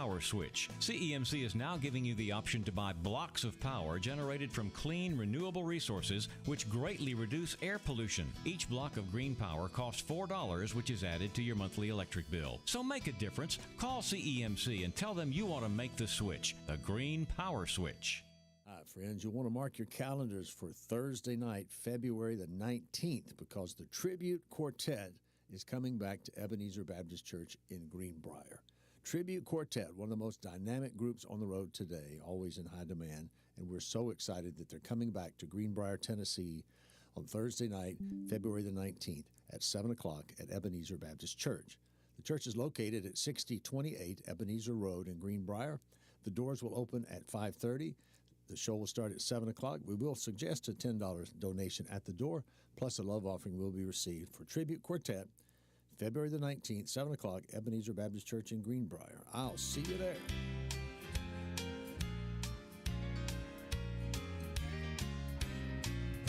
Power Switch. CEMC is now giving you the option to buy blocks of power generated from clean, renewable resources, which greatly reduce air pollution. Each block of green power costs $4, which is added to your monthly electric bill. So make a difference. Call CEMC and tell them you want to make the switch, the Green Power Switch. All right, friends, you'll want to mark your calendars for Thursday night, February the 19th, because the Tribute Quartet is coming back to Ebenezer Baptist Church in Greenbrier. Tribute Quartet, one of the most dynamic groups on the road today, always in high demand, and we're so excited that they're coming back to Greenbrier, Tennessee on Thursday night, February the 19th at 7 o'clock at Ebenezer Baptist Church. The church is located at 6028 Ebenezer Road in Greenbrier. The doors will open at 5:30. The show will start at 7 o'clock. We will suggest a $10 donation at the door, plus a love offering will be received for Tribute Quartet, February the 19th, 7 o'clock, Ebenezer Baptist Church in Greenbrier. I'll see you there.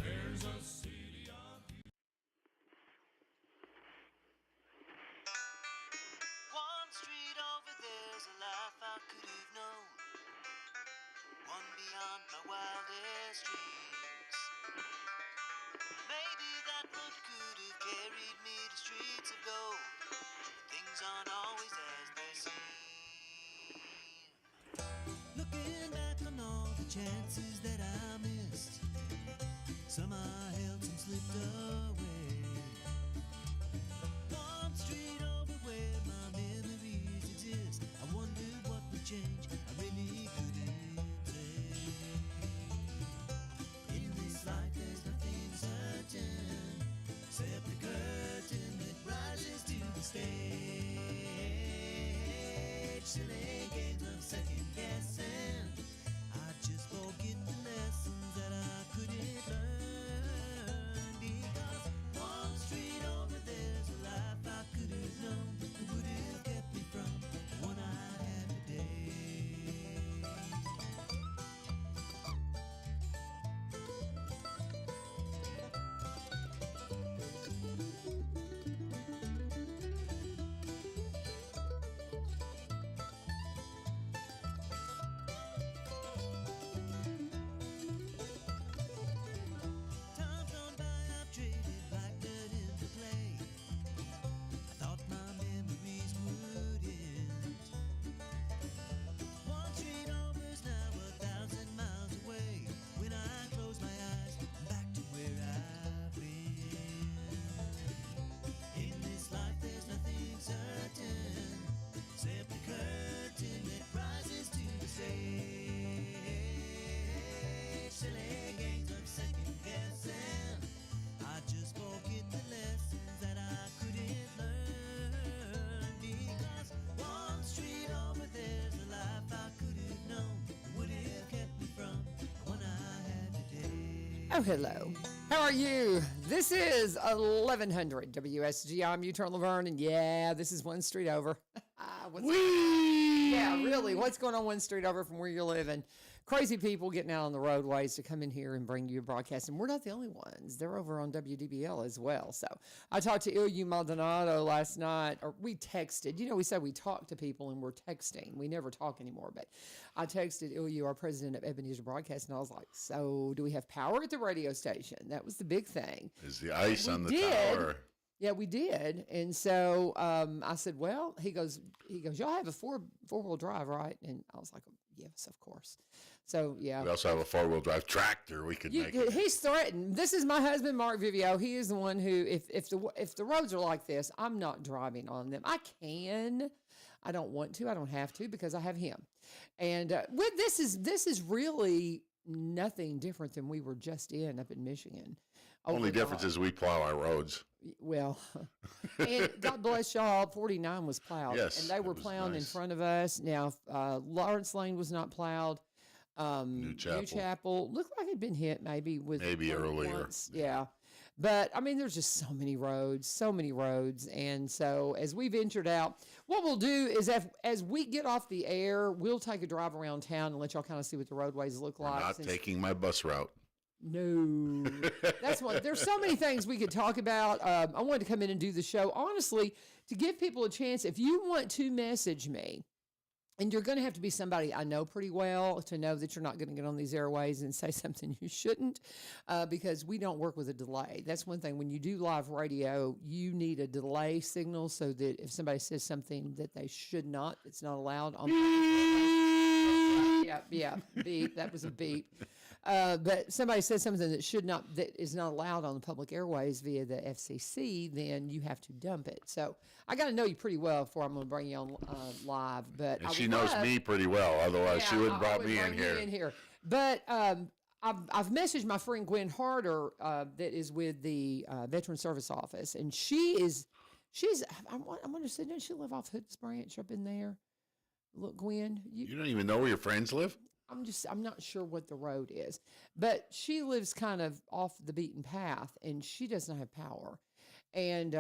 There's a city of One street over there's a life I could have known, one beyond my wildest dreams. Maybe that road could have carried me to streets of gold, but things aren't always as they seem. Looking back on all the chances that I missed, some I held, some slipped away. One street over where my memories exist, I wondered what would change, I really couldn't say. In this life there's nothing certain, except the curtain that rises to the stage. Silly games of second guessing, I just forget the lessons that I couldn't learn. Because one street over there's a life I could have known, that would have kept me from the one I have today. Times gone by, I've traded like dirt into clay. I thought my memories would end. One street over's now 1,000 miles away. When I close my eyes, I'm back to where I've been. In this life there's nothing certain, except the curtain that rises to the stage. Silly games of second guessing, I just forget the lessons that I couldn't learn. Because one street over there's a life I could have known, that would have kept me from the one I had today. Oh, hello. How are you? This is 1100 WSG. I'm U-Turn LaVern, and yeah, this is one street over. Yeah, really. What's going on one street over from where you're living? Crazy people getting out on the roadways to come in here and bring you a broadcast. And we're not the only ones. They're over on WDBL as well. So I talked to Ilya Maldonado last night, or we texted. You know, we said we talk to people and we're texting. We never talk anymore. But I texted Ilya, our president of Ebenezer Broadcast, and I was like, so do we have power at the radio station? That was the big thing. Is the ice on the tower? Yeah, we did. And so I said, well, he goes, y'all have a four-wheel drive, right? And I was like, yes, of course. So, yeah. We also have a four-wheel drive tractor. We could make it. He's threatened. This is my husband, Mark Vivio. He is the one who, if the roads are like this, I'm not driving on them. I can. I don't want to. I don't have to because I have him. And this is really nothing different than we were just up in Michigan. Only difference is we plow our roads. Well, and God bless y'all, 49 was plowed. Yes, and they were plowing in front of us. Now, Lawrence Lane was not plowed. New Chapel looked like it'd been hit maybe earlier. Once. Yeah. But I mean, there's just so many roads. And so as we ventured out, what we'll do is as we get off the air, we'll take a drive around town and let y'all kind of see what the roadways look like. Not taking my bus route. No, that's what. There's so many things we could talk about. I wanted to come in and do the show honestly to give people a chance. If you want to message me And you're going to have to be somebody I know pretty well to know that you're not going to get on these airways and say something you shouldn't, because we don't work with a delay. That's one thing. When you do live radio, you need a delay signal so that if somebody says something that they should not, it's not allowed on. Yeah, beep. That was a beep. But somebody says something that is not allowed on the public airways via the FCC, then you have to dump it. So I got to know you pretty well before I'm going to bring you on live. But And she knows me pretty well. Otherwise, she wouldn't brought me in here. But I've messaged my friend Gwen Harder that is with the Veteran Service Office, and she's I want to say, doesn't she live off Hoods Branch up in there? Look, Gwen, You don't even know where your friends live? I'm not sure what the road is, but she lives kind of off the beaten path, and she does not have power. And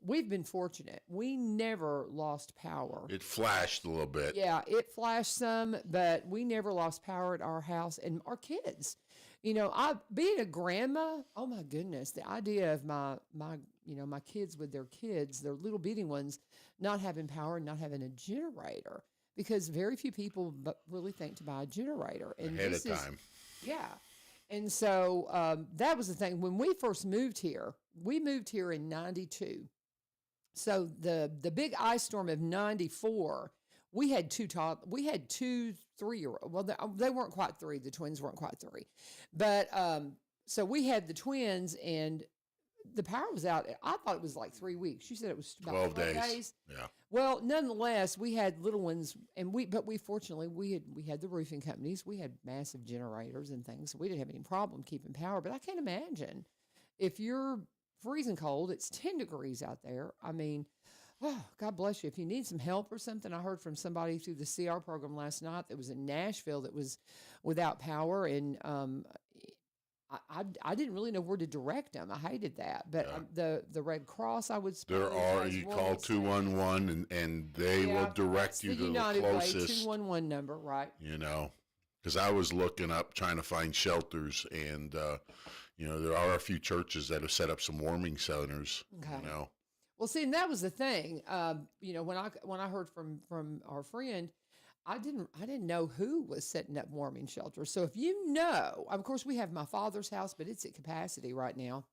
we've been fortunate. We never lost power. It flashed a little bit. Yeah, it flashed some, but we never lost power at our house and our kids. Being a grandma, oh my goodness, the idea of my kids with their kids, their little bitty ones, not having power and not having a generator. Because very few people really think to buy a generator. And Ahead of time. Yeah. And so that was the thing. When we first moved here, we moved here in 92. So the big ice storm of 94, we had two 3-year-old. Well, they weren't quite 3. The twins weren't quite 3. But so we had the twins, and the power was out. I thought it was like 3 weeks. She said it was about 12 days. Yeah. Well, nonetheless, we had little ones, but we fortunately we had the roofing companies. We had massive generators and things, so we didn't have any problem keeping power. But I can't imagine if you're freezing cold. It's 10 degrees out there. I mean, oh, God bless you. If you need some help or something, I heard from somebody through the CR program last night that was in Nashville that was without power, and I didn't really know where to direct them. I hated that. But the Red Cross, I would suppose. You call 211 and they will direct you to the closest. 211 number, right. Because I was looking up trying to find shelters, and, there are a few churches that have set up some warming centers, Well, see, and that was the thing. When I heard from our friend, I didn't know who was setting up warming shelters. So if you know, of course, we have my father's house, but it's at capacity right now.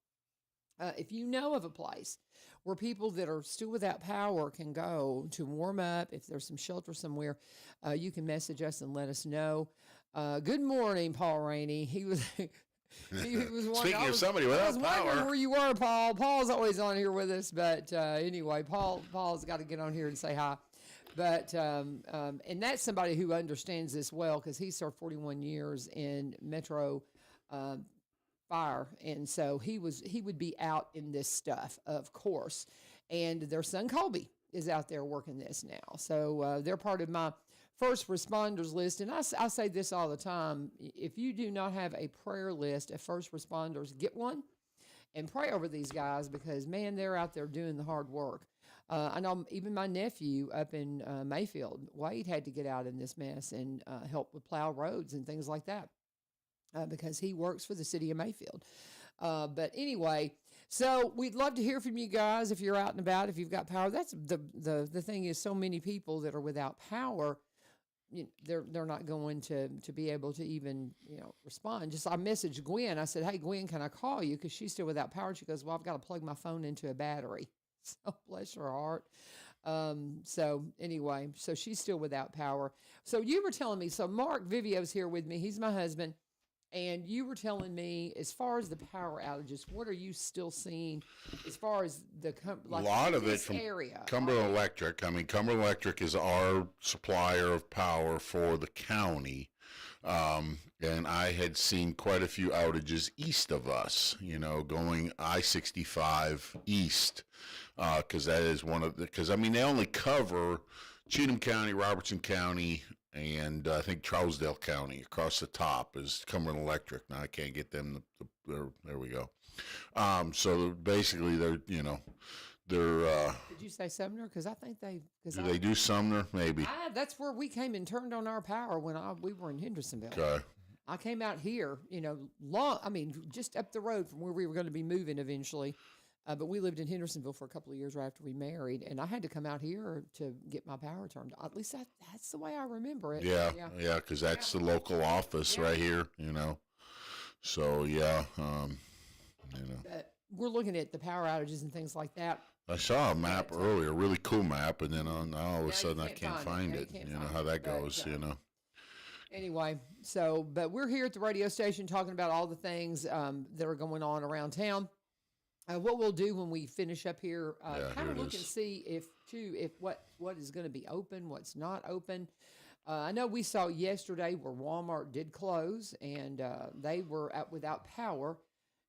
If you know of a place where people that are still without power can go to warm up, if there's some shelter somewhere, you can message us and let us know. Good morning, Paul Rainey. He was Speaking of somebody without power. I was wondering where you were, Paul. Paul's always on here with us, but anyway, Paul's got to get on here and say hi. But and that's somebody who understands this well, because he served 41 years in Metro Fire, and so he would be out in this stuff, of course. And their son Colby is out there working this now, so they're part of my first responders list. And I say this all the time: if you do not have a prayer list of first responders, get one and pray over these guys, because man, they're out there doing the hard work. I know even my nephew up in Mayfield, Wade, had to get out in this mess and help with plow roads and things like that, because he works for the city of Mayfield. But anyway, so we'd love to hear from you guys if you're out and about, if you've got power. That's the thing is, so many people that are without power, they're not going to be able to even respond. Just I messaged Gwen. I said, "Hey Gwen, can I call you?" Because she's still without power. She goes, "Well, I've got to plug my phone into a battery." So bless her heart. So anyway, so she's still without power. So you were telling me, so Mark Vivio's here with me. He's my husband. And you were telling me, as far as the power outages, what are you still seeing as far as a lot of it from area? Cumberland Electric. I mean, Cumberland Electric is our supplier of power for the county. And I had seen quite a few outages east of us, going I-65 east, because that is they only cover Cheatham County, Robertson County, and I think Trousdale County. Across the top is Cumberland Electric. Now I can't get them. There we go. So basically, they're. Did you say Sumner? Because I think they do Sumner, maybe. That's where we came and turned on our power when we were in Hendersonville. Okay. I came out here, just up the road from where we were going to be moving eventually. But we lived in Hendersonville for a couple of years right after we married, and I had to come out here to get my power turned on. At least that's the way I remember it. Yeah, because that's the local office right here, So, But we're looking at the power outages and things like that. I saw a map earlier, a really cool map, and then all of a Now sudden you I can't find it. can't You know find how it, that but, goes, Anyway, but we're here at the radio station talking about all the things that are going on around town. What we'll do when we finish up here, kind of look and see if what is going to be open, what's not open. I know we saw yesterday where Walmart did close, and they were out without power,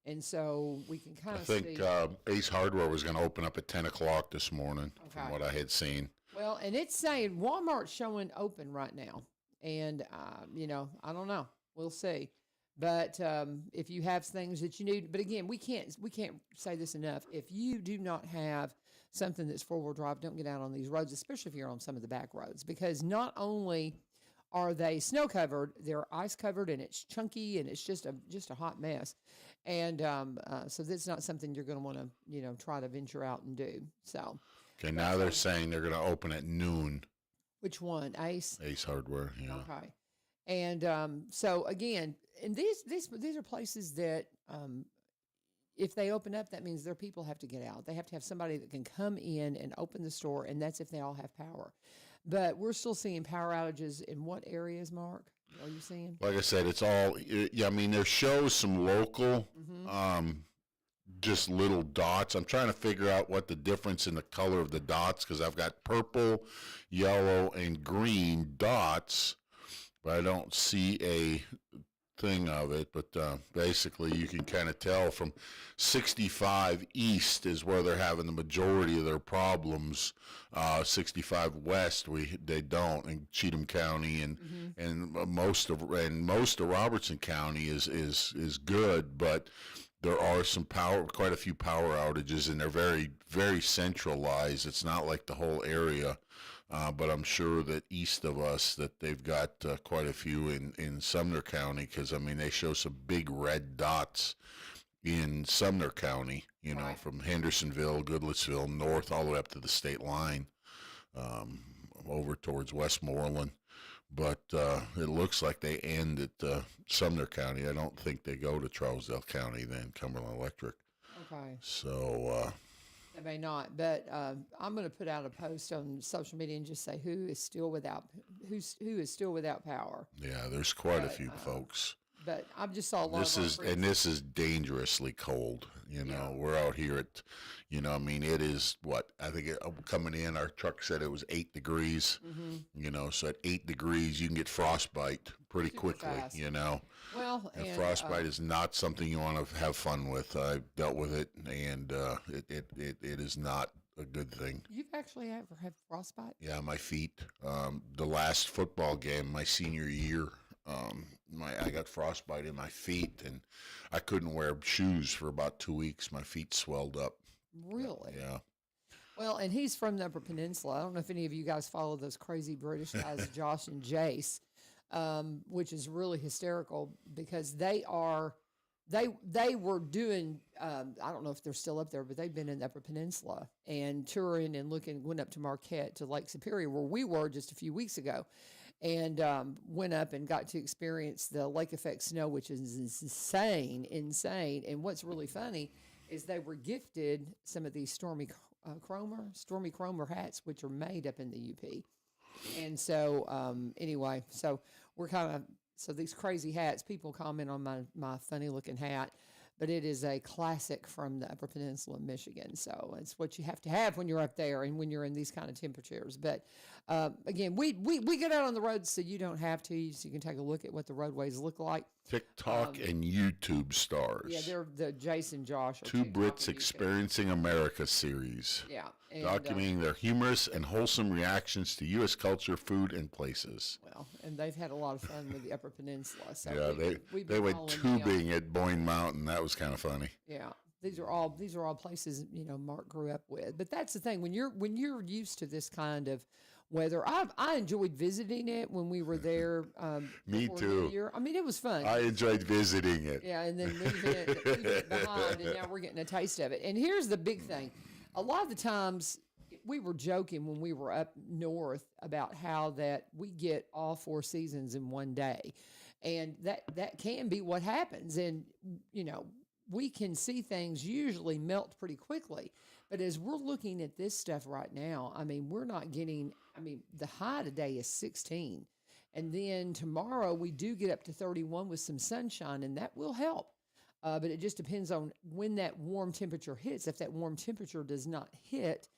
and so we can kind I of think see. Ace Hardware was going to open up at 10 o'clock this morning, from Okay. what I had seen. Well, and it's saying Walmart's showing open right now, and I don't know. We'll see. But if you have things that you need, but again, we can't say this enough. If you do not have something that's 4-wheel drive, don't get out on these roads, especially if you're on some of the back roads, because not only are they snow covered, they're ice covered, and it's chunky, and it's just a hot mess. And so that's not something you're going to want to try to venture out and do. So Okay, now they're saying they're going to open at noon. which one, Ace? Ace Hardware, yeah. Okay. And so again, and these are places that if they open up, that means their people have to get out. They have to have somebody that can come in and open the store, and that's if they all have power. But we're still seeing power outages in what areas, Mark? Are you seeing? Like I said, it's all, I mean, there shows some local, just little dots. I'm trying to figure out what the difference in the color of the dots, because I've got purple, yellow, and green dots, but I don't see a thing of it. But basically, you can kind of tell from 65 east is where they're having the majority of their problems. 65 west, they don't, in Cheatham County, and most of Robertson County is good, but there are quite a few power outages, and they're very, very centralized. It's not like the whole area. But I'm sure that east of us that they've got quite a few in Sumner County, because, I mean, they show some big red dots in Sumner County, Right. from Hendersonville, Goodlettsville, north all the way up to the state line, over towards Westmoreland. But it looks like they end at Sumner County. I don't think they go to Charlesdale County, then Cumberland Electric. Okay. So They may not, but I'm going to put out a post on social media and just say who is still without power. yeah, there's quite a few folks. But I just saw a lot This of our is friends- and this is dangerously cold. We're out here at, I mean, it is what I think coming in. Our truck said it was 8 degrees. So at 8 degrees, you can get frostbite pretty Super quickly. fast. Well, And and frostbite is not something you want to have fun with. I've dealt with it, and it is not a good thing. you've actually ever had frostbite? Yeah, my feet. The last football game, my senior year, I got frostbite in my feet, and I couldn't wear shoes for about 2 weeks. My feet swelled up. Really? Yeah. Well, and he's from the Upper Peninsula. I don't know if any of you guys follow those crazy British guys, Josh and Jace, which is really hysterical because they were doing, I don't know if they're still up there, but they've been in the Upper Peninsula and touring and went up to Marquette to Lake Superior where we were just a few weeks ago, and went up and got to experience the lake effect snow, which is insane. And what's really funny is they were gifted some of these Stormy Cromer hats, which are made up in the UP. And so, anyway, so we're so these crazy hats, people comment on my funny looking hat, but it is a classic from the Upper Peninsula of Michigan. So it's what you have to have when you're up there and when you're in these kind of temperatures. But again, we get out on the roads so you don't have to, so you can take a look at what the roadways look like. TikTok and YouTube stars. Yeah, they're the Jason Josh. Are Two TikTok Brits and YouTube. Experiencing America series. Yeah. And, Documenting their humorous and wholesome reactions to U.S. culture, food, and places. well, and they've had a lot of fun with the Upper Peninsula. So Yeah, we've they been went following them. tubing at Boyne Mountain. That was kind of funny. Yeah, these are all places Mark grew up with. But that's the thing when you're used to this kind of weather. I enjoyed visiting it when we were there. Me before too. New Year. I mean, it was fun. I enjoyed visiting it. Yeah, and then leaving it behind, and now we're getting a taste of it. And here's the big thing. A lot of the times, we were joking when we were up north about how that we get all 4 seasons in one day. And that can be what happens. And, you know, we can see things usually melt pretty quickly. But as we're looking at this stuff right now, I mean, we're not getting, I mean, the high today is 16. And then tomorrow we do get up to 31 with some sunshine, and that will help. But it just depends on when that warm temperature hits. If that warm temperature does not hit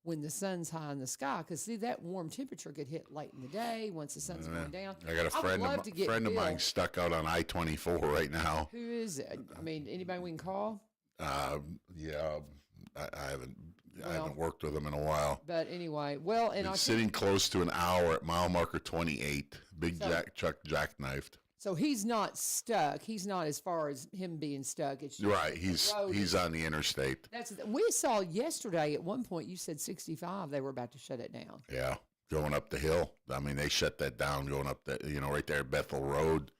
when the sun's high in the sky, because see, that warm temperature could hit late in the day once the sun's going down. I got a friend of mine stuck out on I-24 right now. Who is it? I mean, anybody we can call? Yeah, I haven't worked with him in a while. But anyway, well, and I'm sitting close to an hour at mile marker 28. Big truck jackknifed. So he's not stuck. He's not as far as him being stuck. It's just right. He's on the interstate. We saw yesterday at one point. You said 65. They were about to shut it down. Yeah, going up the hill. I mean, they shut that down going up that right there at Bethel Road.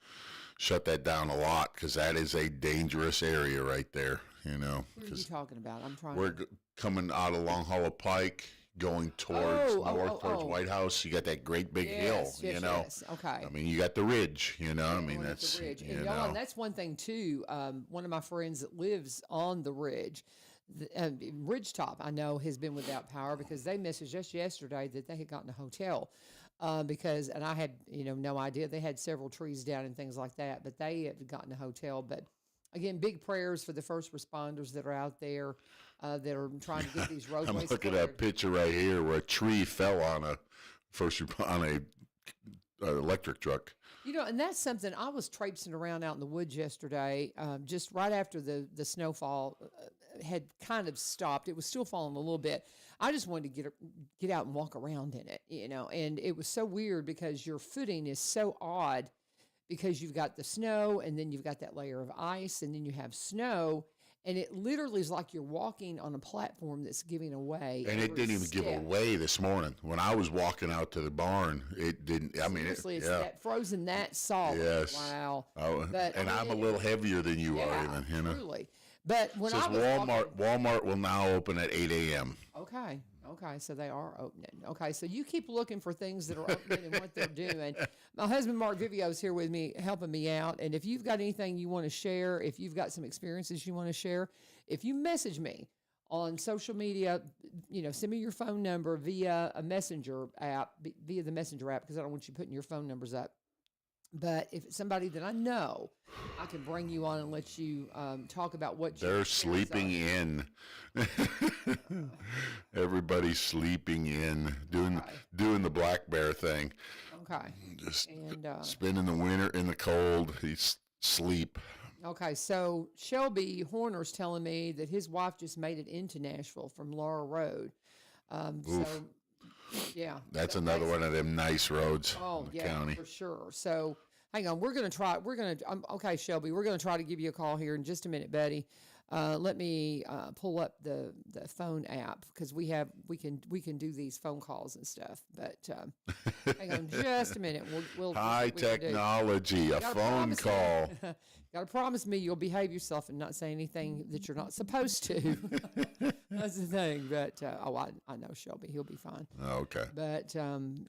Shut that down a lot because that is a dangerous area right there. You know. What are you talking about? I'm trying. We're coming out of Long Hollow Pike, going towards towards White House. You got that great big hill. You know. Yes. Okay. I mean, you got the ridge. You know. I mean, that's the ridge. you And know. and that's one thing too. One of my friends that lives on the ridge. Ridgetop, I know, has been without power because they messaged us yesterday that they had gotten a hotel and I had, no idea. They had several trees down and things like that, but they had gotten a hotel. But again, big prayers for the first responders that are out there that are trying to get these roadways I'm looking cleared. at that picture right here where a tree fell on a electric truck. And that's something. I was traipsing around out in the woods yesterday, just right after the snowfall had kind of stopped. It was still falling a little bit. I just wanted to get out and walk around in it, and it was so weird because your footing is so odd because you've got the snow and then you've got that layer of ice and then you have snow. And it literally is like you're walking on a platform that's giving away. And it didn't even give away this morning. When I was walking out to the barn, it didn't. I mean, seriously, it's that frozen, that solid. Yes. Wow. I'm a little heavier than you are, even. Truly. But when it says Walmart will now open at 8 a.m. Okay. So they are opening. Okay, so you keep looking for things that are opening and what they're doing. My husband, Mark Vivio, is here with me, helping me out. And if you've got anything you want to share, if you've got some experiences you want to share, if you message me on social media, send me your phone number via a messenger app, via the messenger app, because I don't want you putting your phone numbers up. But if it's somebody that I know, I can bring you on and let you talk about what they're sleeping in. Everybody's sleeping in, doing the black bear thing. Okay. Just spending the winter in the cold. He's sleep. Okay, so Shelby Horner's telling me that his wife just made it into Nashville from Laura Road. Yeah. That's another one of them nice roads in the county. For sure. So hang on. Okay, Shelby, we're going to try to give you a call here in just a minute, buddy. Let me pull up the phone app because we can do these phone calls and stuff. But hang on just a minute. We'll high technology, a phone call. Got to promise me you'll behave yourself and not say anything that you're not supposed to. That's the thing. But I know Shelby. He'll be fine. Okay. But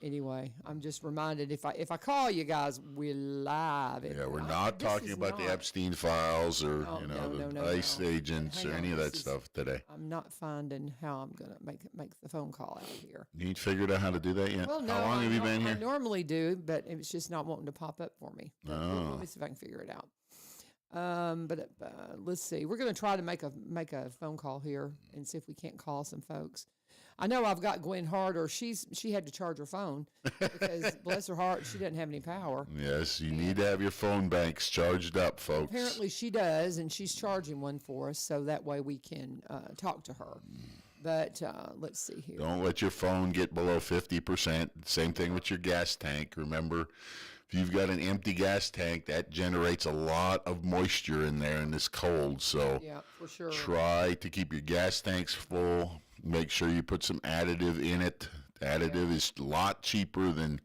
anyway, I'm just reminded if I call you guys, we're live. Yeah, we're not talking about the Epstein files or the ICE agents or any of that stuff today. I'm not finding how I'm gonna make the phone call out here. You ain't figured out how to do that yet? Well, no, how long have you been here? I normally do, but it's just not wanting to pop up for me. Oh. Let me see if I can figure it out. But let's see. We're going to try to make a phone call here and see if we can't call some folks. I know I've got Gwen Harder. She had to charge her phone because bless her heart, she doesn't have any power. Yes, you need to have your phone banks charged up, folks. Apparently she does, and she's charging one for us, so that way we can talk to her. But let's see here. Don't let your phone get below 50%. Same thing with your gas tank. Remember, if you've got an empty gas tank, that generates a lot of moisture in there in this cold. So yeah, for sure. Try to keep your gas tanks full. Make sure you put some additive in it Additive is a lot cheaper than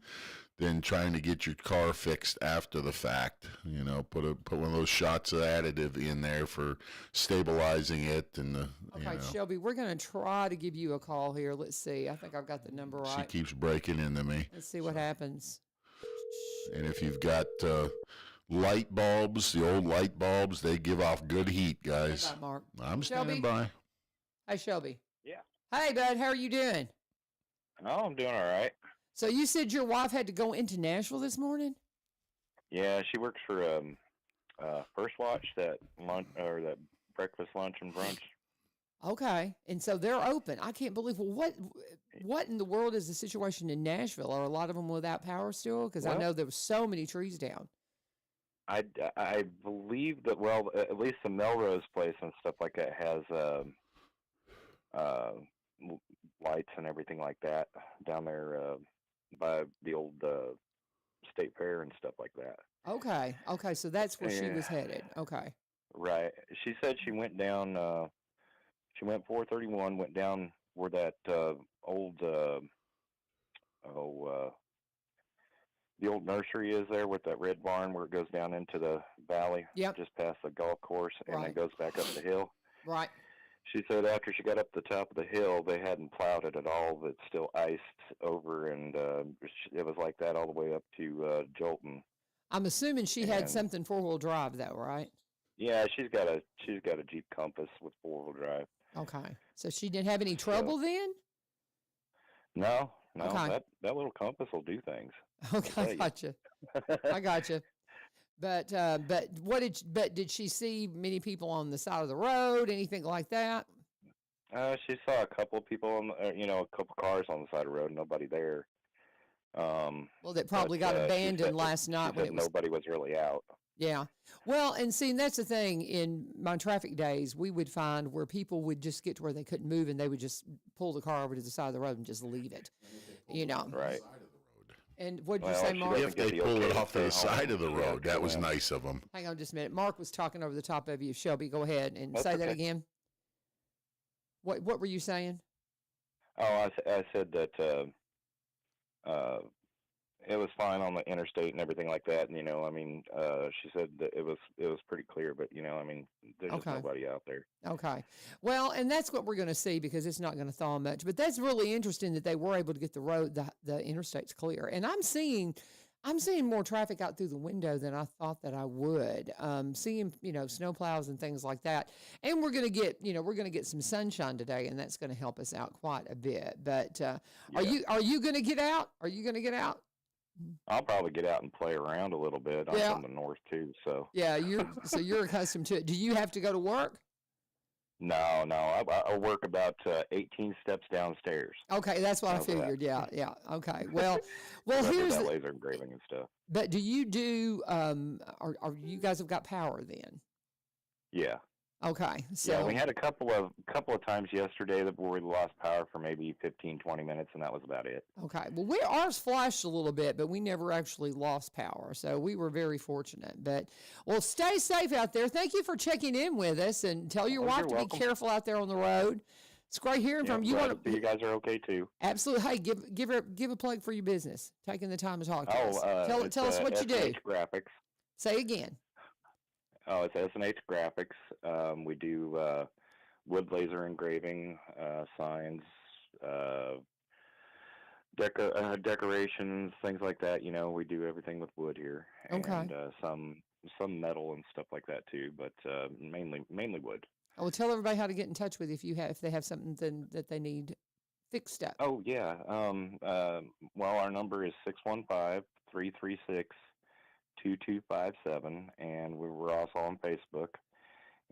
trying to get your car fixed after the fact. You know, put one of those shots of additive in there for stabilizing it and the. Okay, you know. Shelby, we're going to try to give you a call here. Let's see. I think I've got the number right. She keeps breaking into me. Let's see what happens. And if you've got light bulbs, the old light bulbs, they give off good heat, guys. Stand by, Mark. I'm Shelby? standing by. Hey, Shelby. Yeah. Hey, bud. How are you doing? Oh, I'm doing all right. So you said your wife had to go into Nashville this morning? Yeah, she works for First Watch, that lunch or that breakfast, lunch, and brunch. Okay. And so they're open. I can't believe. Well, what in the world is the situation in Nashville? Are a lot of them without power still? Because I Well- know there were so many trees down. I believe that, well, at least the Melrose place and stuff like that has lights and everything like that down there by the old state fair and stuff like that. Okay. Okay. So that's where she was Yeah. headed. Okay. Right. She said she went down. She went 431. Went down where that old the old nursery is there with that red barn where it goes down into the valley. Yep. Just past the golf course and then Right. goes back up the hill. Right. She said after she got up the top of the hill, they hadn't plowed it at all. It's still iced over, and it was like that all the way up to Jolton. I'm assuming she had And- something 4-wheel drive though, right? Yeah, she's got a Jeep Compass with 4-wheel drive. Okay. So she didn't have any trouble then? No, Okay. that little Compass will do things. Okay, I you. gotcha. I gotcha. But did she see many people on the side of the road, anything like that? She saw a couple of people on, a couple cars on the side of the road. Nobody there. Well, that probably got she abandoned said- last night she when said it was. nobody was really out. Yeah. Well, and see, and that's the thing. In my traffic days, we would find where people would just get to where they couldn't move, and they would just pull the car over to the side of the road and just leave it. You know. Right. And what did you Well, say, she Mark? doesn't If they get the pull okay it to off to the stay home, side of the she has road, to that go was in. nice of them. Hang on just a minute. Mark was talking over the top of you. Shelby, go ahead and That's say that okay. again. What were you saying? Oh, I said that it was fine on the interstate and everything like that. And she said that it was pretty clear, but there's just Okay. nobody out there. Okay. Well, and that's what we're going to see because it's not going to thaw much. But that's really interesting that they were able to get the road, the interstates clear. And I'm seeing more traffic out through the window than I thought that I would. Seeing, snow plows and things like that. And we're going to get some sunshine today, and that's going to help us out quite a bit. But are you going to get out? Are you going to get out? I'll probably get out and play around a little bit. I'm Yeah. from the north too, so. Yeah, you're accustomed to it. Do you have to go to work? No, I work about 18 steps downstairs. Okay, that's what I How's that? figured. Yeah. Okay. Well, I did here's that the, laser engraving and stuff. but do you do are you guys have got power then? Yeah. Okay. So Yeah, we had a couple of times yesterday where we lost power for maybe 15, 20 minutes, and that was about it. okay. Well, ours flashed a little bit, but we never actually lost power. So we were very fortunate. But well, stay safe out there. Thank you for checking in with us, and tell your Oh, wife you're to welcome. be careful out there on the road. It's great hearing from you. Glad Want to see you guys are okay too. absolutely? Hey, give a plug for your business. Taking the time to talk to us. It's, Tell us what you do. S&H Graphics. Say again. Oh, it's S&H Graphics. We do wood laser engraving, signs, decorations, things like that. We do everything with wood here, Okay. and some metal and stuff like that too, but mainly wood. I will tell everybody how to get in touch with you if they have something that they need fixed up. Oh yeah. Well, our number is 615-336-2257, and we're also on Facebook.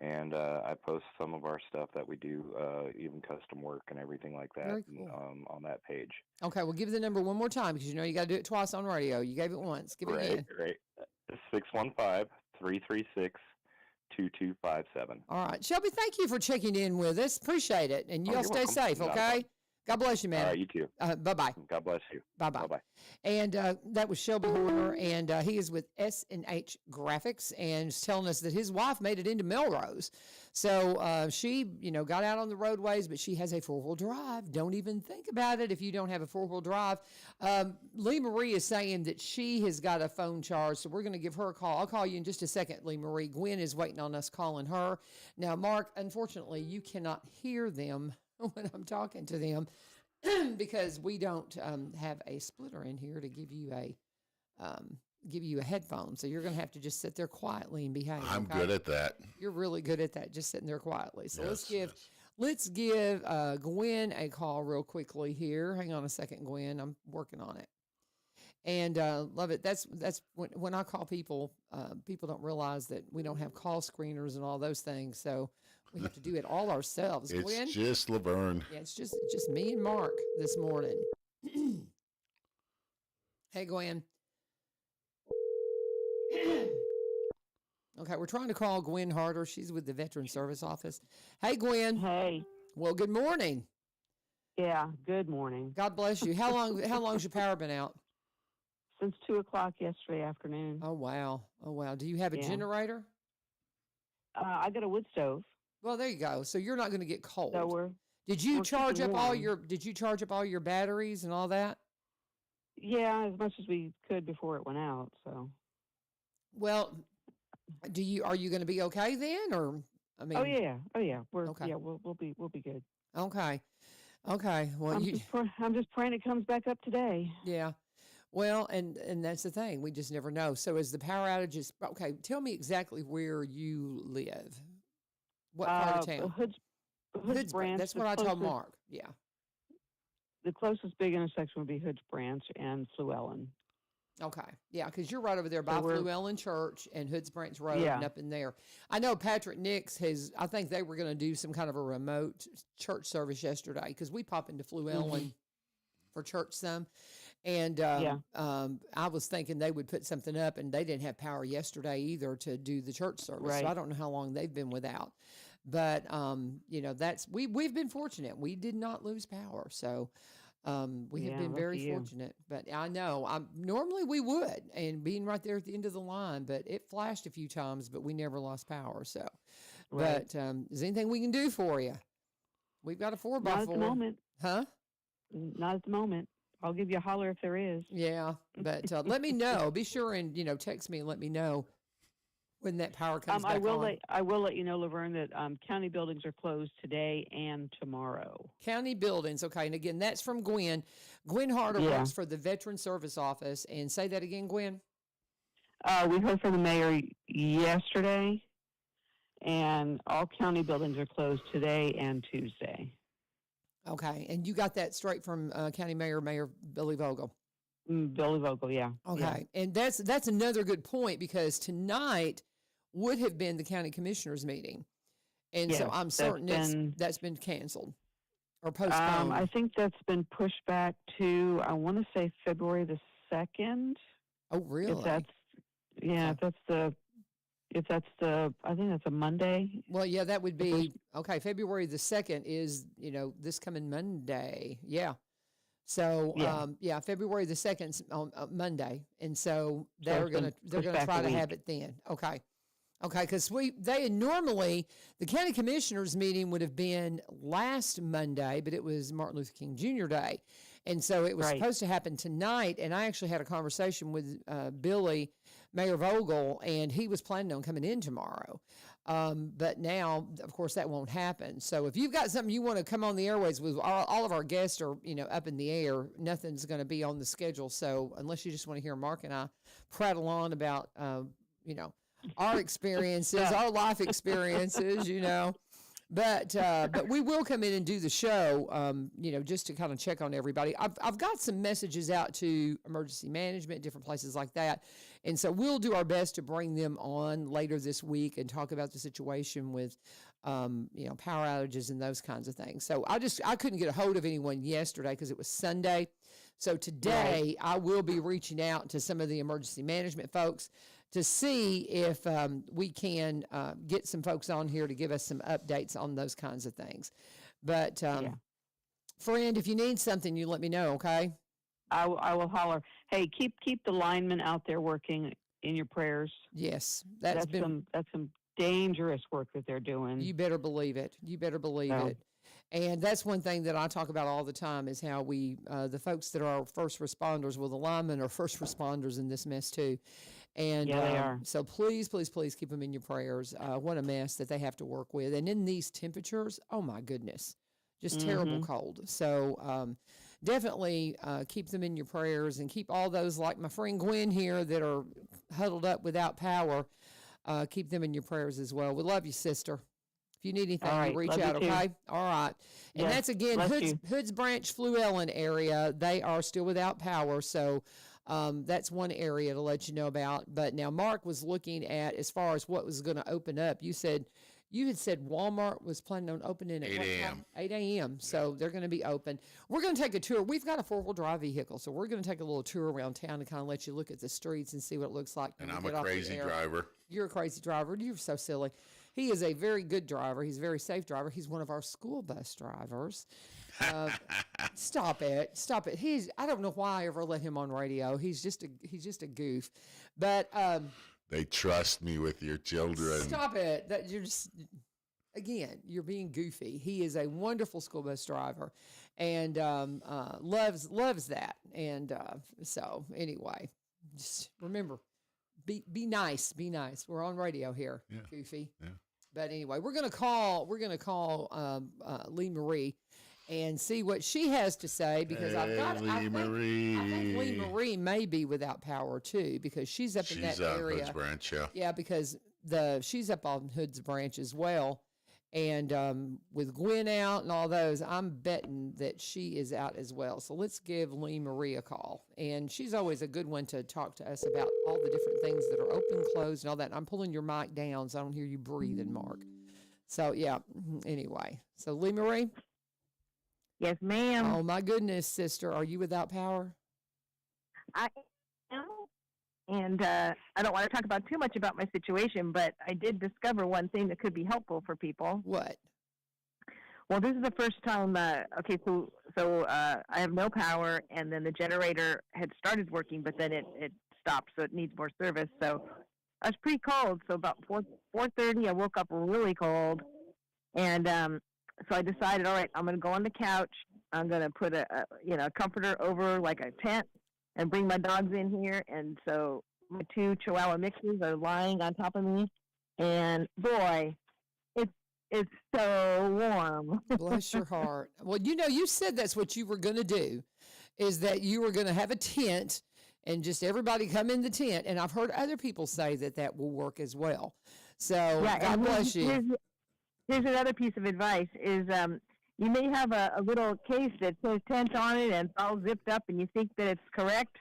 And I post some of our stuff that we do, even custom work and everything like that, Very cool. on that page. Okay, well, give the number one more time because you got to do it twice on radio. You gave it once. Give it again. Right. 615-336-2257. All right. Shelby, thank you for checking in with us. Appreciate it. And you all you're stay welcome. safe, Not a okay? problem. God bless you, man. All right, you too. Bye-bye. God bless you. Bye-bye. Bye-bye. And that was Shelby Horner, and he is with S&H Graphics, and is telling us that his wife made it into Melrose. So she, got out on the roadways, but she has a four-wheel drive. Don't even think about it if you don't have a four-wheel drive. Lee Marie is saying that she has got a phone charge, so we're going to give her a call. I'll call you in just a second, Lee Marie. Gwen is waiting on us calling her. Now, Mark, unfortunately, you cannot hear them when I'm talking to them because we don't have a splitter in here to give you a headphone. So you're going to have to just sit there quietly and behave. I'm okay? good at that. You're really good at that, just sitting there quietly. So Yes, let's give Gwen a call real quickly here. Hang on a second, Gwen. I'm working on it. And love it. That's when I call people, people don't realize that we don't have call screeners and all those things. So we have to do it all ourselves. It's Gwen? just LaVern. Yeah, it's just me and Mark this morning. Hey, Gwen. Okay, we're trying to call Gwen Harder. She's with the Veteran Service Office. Hey, Gwen. Hey. Well, good morning. Yeah, good morning. God bless you. How long's your power been out? Since 2:00 yesterday afternoon. Oh, wow. Do you have a generator? I got a wood stove. Well, there you go. So you're not going to get cold. So Did you we're charge keeping up all warm. your batteries and all that? Yeah, as much as we could before it went out. So. Well, are you going to be okay then, or I mean? Oh yeah. We're Okay. yeah. We'll be good. Okay. Well, I'm just praying it comes back up today. yeah. Well, and that's the thing. We just never know. So as the power outages, okay, tell me exactly where you live. What part of town? Hood's Branch. That's what I told Mark. Yeah. The closest big intersection would be Hood's Branch and Fluellen. Okay. Yeah, because you're right over there by Fluellen Church and Hood's Branch Road and up in there. I know Patrick Nix I think they were going to do some kind of a remote church service yesterday because we pop into Fluellen for church some. And I was thinking they would put something up, and they didn't have power yesterday either to do the church service. Right. So I don't know how long they've been without. But we've been fortunate. We did not lose power, so we have been very fortunate. But I know normally we would, and being right there at the end of the line, but it flashed a few times, but we never lost power. So, but is there anything we can do for you? We've got a 4x4. Not at the moment. Huh? Not at the moment. I'll give you a holler if there is. Yeah, but let me know. Be sure and text me and let me know when that power comes back on. I will let you know, LaVern, that county buildings are closed today and tomorrow. County buildings, okay. And again, that's from Gwen. Gwen Harder works for the Veteran Service Office. And say that again, Gwen. We heard from the mayor yesterday, and all county buildings are closed today and Tuesday. Okay, and you got that straight from County Mayor Billy Vogel. Billy Vogel, yeah. Okay, and that's another good point because tonight would have been the county commissioners meeting, and so I'm certain that's been canceled or postponed. I think that's been pushed back to I want to say February the 2nd. Oh, really? If that's the I think that's a Monday. Well, yeah, that would be okay. February the 2nd is this coming Monday. Yeah. So February the 2nd on Monday, and so they're gonna try to have it then. Okay, because they normally the county commissioners meeting would have been last Monday, but it was Martin Luther King Jr. Day, and so it was supposed to happen tonight. And I actually had a conversation with Billy, Mayor Vogel, and he was planning on coming in tomorrow. But now, of course, that won't happen. So if you've got something you want to come on the airways with, all of our guests are, up in the air. Nothing's going to be on the schedule. So unless you just want to hear Mark and I prattle on about, our experiences, our life experiences, But we will come in and do the show, just to kind of check on everybody. I've got some messages out to emergency management, different places like that. And so we'll do our best to bring them on later this week and talk about the situation with, power outages and those kinds of things. So I couldn't get a hold of anyone yesterday because it was Sunday. So today I will be reaching out to some of the emergency management folks to see if we can get some folks on here to give us some updates on those kinds of things. But Friend, if you need something, you let me know, okay? I will holler. Hey, keep the linemen out there working in your prayers. Yes, That's some dangerous work that they're doing. You better believe it. You better believe Yeah. it. And that's one thing that I talk about all the time is how we, the folks that are first responders, well, the linemen are first responders in this mess too. And Yeah, they are. So please, please, please keep them in your prayers. What a mess that they have to work with. And in these temperatures, oh my goodness, just terrible cold. So definitely keep them in your prayers and keep all those like my friend Gwen here that are huddled up without power. Keep them in your prayers as well. We love you, sister. If you need anything, All right, you reach love you out, too. okay? All right. And Yes, that's, again, bless Hoods, you. Hoods Branch, Fluellen area. They are still without power, so that's one area to let you know about. But now Mark was looking at, as far as what was going to open up, you had said Walmart was planning on opening at 8 what a.m. time? 8 a.m. So they're going to be open. We're going to take a tour. We've got a four-wheel drive vehicle, so we're going to take a little tour around town to kind of let you look at the streets and see what it looks like. when And we I'm get a off the crazy air. driver. You're a crazy driver. You're so silly. He is a very good driver. He's a very safe driver. He's one of our school bus drivers. Stop it. Stop it. I don't know why I ever let him on radio. He's just a goof. But They trust me with your children. stop it. That you're just, again, you're being goofy. He is a wonderful school bus driver and loves that. And so anyway, just remember, be nice. Be nice. We're on radio here, goofy. Yeah. But anyway, we're gonna call Lee Marie and see what she has to say because I think Lee Marie may be without power too because she's up in that area. Hoods Branch, yeah. Yeah, because she's up on Hoods Branch as well. And with Gwen out and all those, I'm betting that she is out as well. So let's give Lee Marie a call. And she's always a good one to talk to us about all the different things that are open, closed, and all that. And I'm pulling your mic down so I don't hear you breathing, Mark. So, yeah, anyway. So, Lee Marie? Yes, ma'am. Oh, my goodness, sister. Are you without power? I am. And I don't want to talk about too much about my situation, but I did discover one thing that could be helpful for people. What? Well, this is the first time. So I have no power, and then the generator had started working, but then it stopped, so it needs more service. So I was pretty cold. So about 4:30, I woke up really cold, and so I decided, all right, I'm going to go on the couch. I'm going to put a comforter over like a tent and bring my dogs in here. And so my 2 Chihuahua mixes are lying on top of me. And boy, it's so warm. Bless your heart. Well, you said that's what you were going to do, is that you were going to have a tent and just everybody come in the tent. And I've heard other people say that will work as well. So God bless you. Here's another piece of advice is you may have a little case that says tent on it and it's all zipped up and you think that it's correct.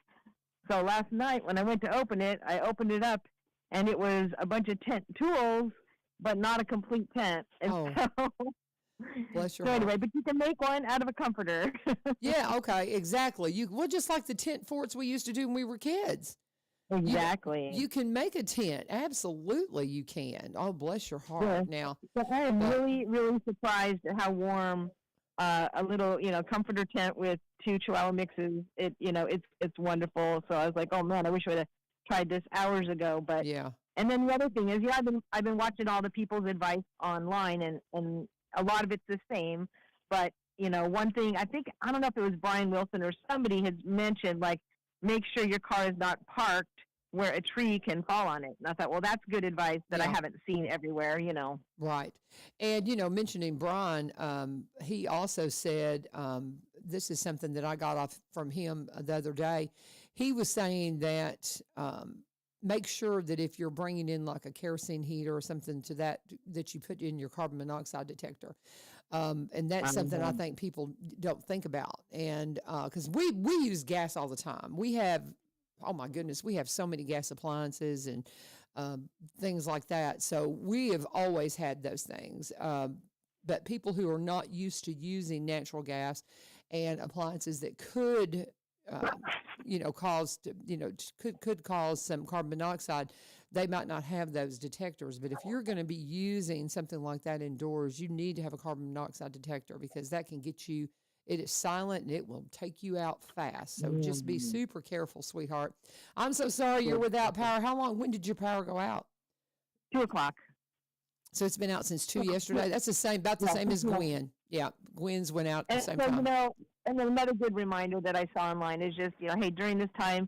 So last night when I went to open it, I opened it up and it was a bunch of tent tools, but not a complete tent. And so, bless your so heart. anyway, but you can make one out of a comforter. Yeah, okay, exactly. Just like the tent forts we used to do when we were kids. Exactly. You can make a tent. Absolutely, you can. Oh, bless your heart. Now, so I am really, really surprised at how warm a little, comforter tent with 2 Chihuahua mixes. It's wonderful. So I was like, oh man, I wish I would have tried this hours ago. But yeah. And then the other thing is, I've been watching all the people's advice online, and a lot of it's the same. But one thing I don't know if it was Brian Wilson or somebody had mentioned, like, make sure your car is not parked where a tree can fall on it. And I thought, well, that's good advice that I haven't seen everywhere, Right. And, mentioning Brian, he also said, this is something that I got off from him the other day. He was saying that make sure that if you're bringing in like a kerosene heater or something to that you put in your carbon monoxide detector. And that's something I think people don't think about. And because we use gas all the time. We have, oh my goodness, we have so many gas appliances and things like that. So we have always had those things. But people who are not used to using natural gas and appliances that could could cause some carbon monoxide, they might not have those detectors. But if you're going to be using something like that indoors, you need to have a carbon monoxide detector because that can get you It is silent and it will take you out fast. So just be super careful, sweetheart. I'm so sorry you're without power. How long? When did your power go out? 2:00. So it's been out since 2 yesterday. That's the same, about the same as Gwen. Yeah, Gwen's went out at the same so, time. And then another good reminder that I saw online is just, hey, during this time,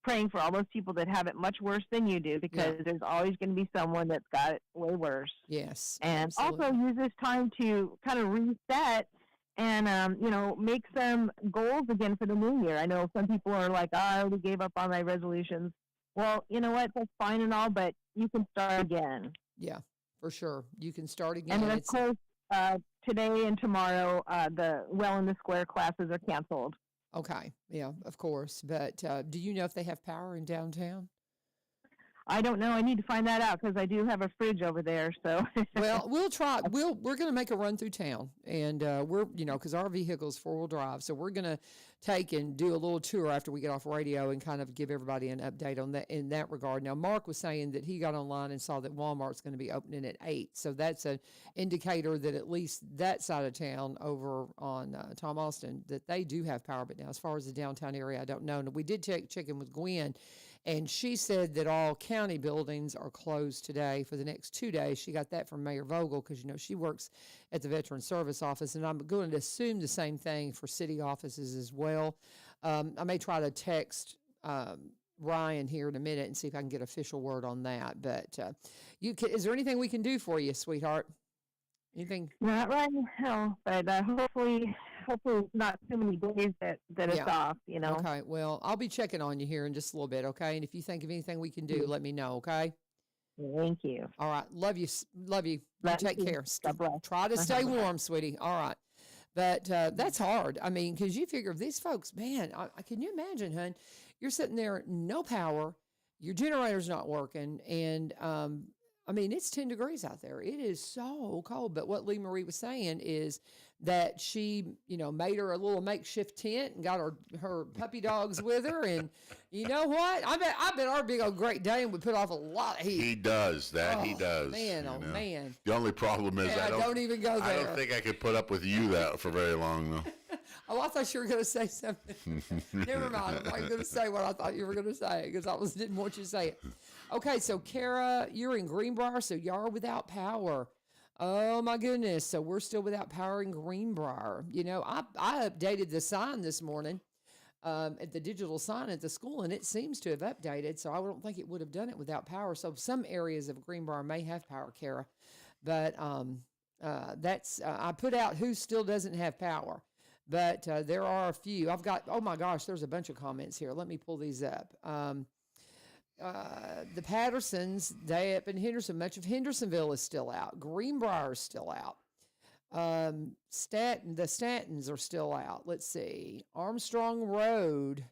praying for all those people that have it much worse than you do, because there's always going to be someone that's got it way worse. Yes. And absolutely. also use this time to kind of reset and, make some goals again for the new year. I know some people are like, I already gave up on my resolutions. Well, you know what? That's fine and all, but you can start again. Yeah, for sure. You can start again. And then, of course, today and tomorrow, the Well in the Square classes are canceled. Okay. Yeah, of course. But do you know if they have power in downtown? I don't know. I need to find that out because I do have a fridge over there. So well, we'll try. We're going to make a run through town, and we're because our vehicle is 4-wheel drive, so we're going to take and do a little tour after we get off radio and kind of give everybody an update on that in that regard. Now, Mark was saying that he got online and saw that Walmart's going to be opening at 8, so that's an indicator that at least that side of town over on Tom Austin that they do have power. But now, as far as the downtown area, I don't know. And we did check in with Gwen. And she said that all county buildings are closed today for the next 2 days. She got that from Mayor Vogel because, she works at the Veteran Service Office. And I'm going to assume the same thing for city offices as well. I may try to text Ryan here in a minute and see if I can get official word on that. But is there anything we can do for you, sweetheart? Anything? Not right now, but hopefully not too many days that it's off, Okay, well, I'll be checking on you here in just a little bit, okay? And if you think of anything we can do, let me know, okay? Thank you. All right, love you. You take care. God bless. Try to stay warm, sweetie. All right. But that's hard. I mean, because you figure these folks, man, can you imagine, hon? You're sitting there, no power, your generator's not working, and it's 10 degrees out there. It is so cold. But what Lee Marie was saying is that she, made her a little makeshift tent and got her puppy dogs with her. And you know what? I bet our big old Great Dane would put off a lot of heat. He does that. He does. Man, man. The only problem is I don't even go there. I don't think I could put up with you that for very long, though. Oh, I thought you were going to say something. Never mind. I'm not going to say what I thought you were going to say because I didn't want you to say it. Okay, so Kara, you're in Greenbrier, so y'all are without power. Oh, my goodness. So we're still without power in Greenbrier. I updated the sign this morning, at the digital sign at the school, and it seems to have updated, so I don't think it would have done it without power. So some areas of Greenbrier may have power, Kara. But I put out who still doesn't have power. But there are a few. I've got, oh my gosh, there's a bunch of comments here. Let me pull these up. The Pattersons, they up in Henderson, much of Hendersonville is still out. Greenbrier is still out. The Statons are still out. Let's see. Armstrong Road,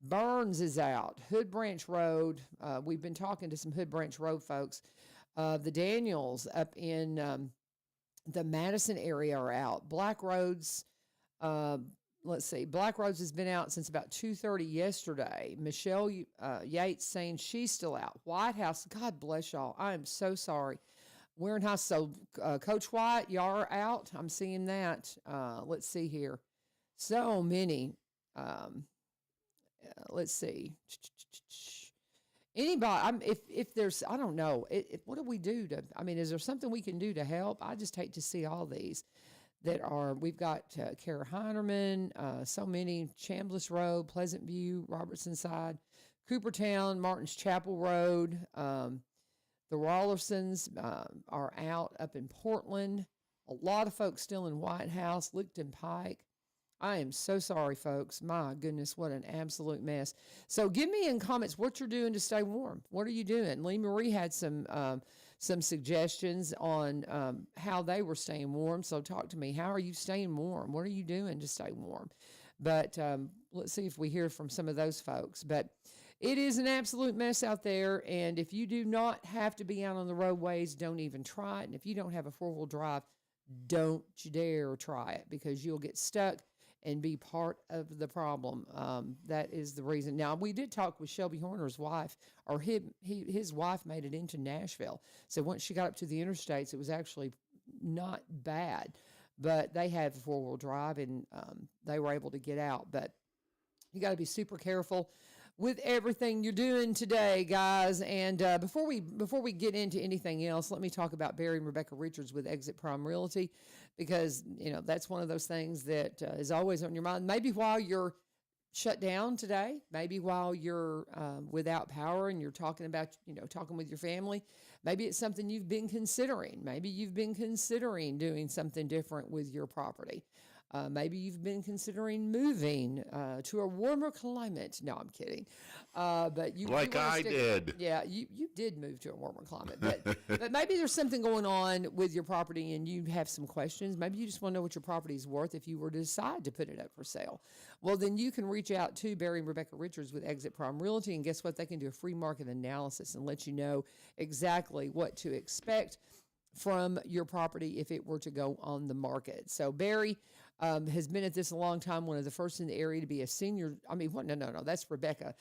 Burns is out. Hood Branch Road, we've been talking to some Hood Branch Road folks. The Daniels up in the Madison area are out. Black Roads, let's see. Black Rose has been out since about 2:30 yesterday. Michelle Yates saying she's still out. White House, God bless y'all. I am so sorry. Warren House, so Coach White, y'all are out. I'm seeing that. Let's see here. So many. Let's see. Anybody, if there's, I don't know. What do we do to, is there something we can do to help? I just hate to see all these. We've got Kara Heinerman, so many, Chambliss Road, Pleasant View, Robertson Side, Coopertown, Martins Chapel Road. The Rollersons are out up in Portland. A lot of folks still in White House, Licton Pike. I am so sorry, folks. My goodness, what an absolute mess. So give me in comments what you're doing to stay warm. What are you doing? Lee Marie had some suggestions on how they were staying warm. So talk to me. How are you staying warm? What are you doing to stay warm? But let's see if we hear from some of those folks. But it is an absolute mess out there. And if you do not have to be out on the roadways, don't even try it. And if you don't have a 4-wheel drive, don't you dare try it because you'll get stuck and be part of the problem. That is the reason. Now, we did talk with Shelby Horner's wife, or his wife made it into Nashville. So once she got up to the interstates, it was actually not bad. but they have 4-wheel drive, and they were able to get out. But you got to be super careful with everything you're doing today, guys. And before we get into anything else, let me talk about Barry and Rebecca Richards with Exit Prime Realty, because that's one of those things that is always on your mind. Maybe while you're shut down today, maybe while you're without power and you're talking about talking with your family, maybe it's something you've been considering. Maybe you've been considering doing something different with your property. Maybe you've been considering moving to a warmer climate. No, I'm kidding. But you did. Yeah, you did move to a warmer climate. But maybe there's something going on with your property and you have some questions. Maybe you just want to know what your property is worth if you were to decide to put it up for sale. Well, then you can reach out to Barry and Rebecca Richards with Exit Prime Realty, and guess what? They can do a free market analysis and let you know exactly what to expect from your property if it were to go on the market. So Barry has been at this a long time, one of the first in the area to be a senior. No, that's Rebecca.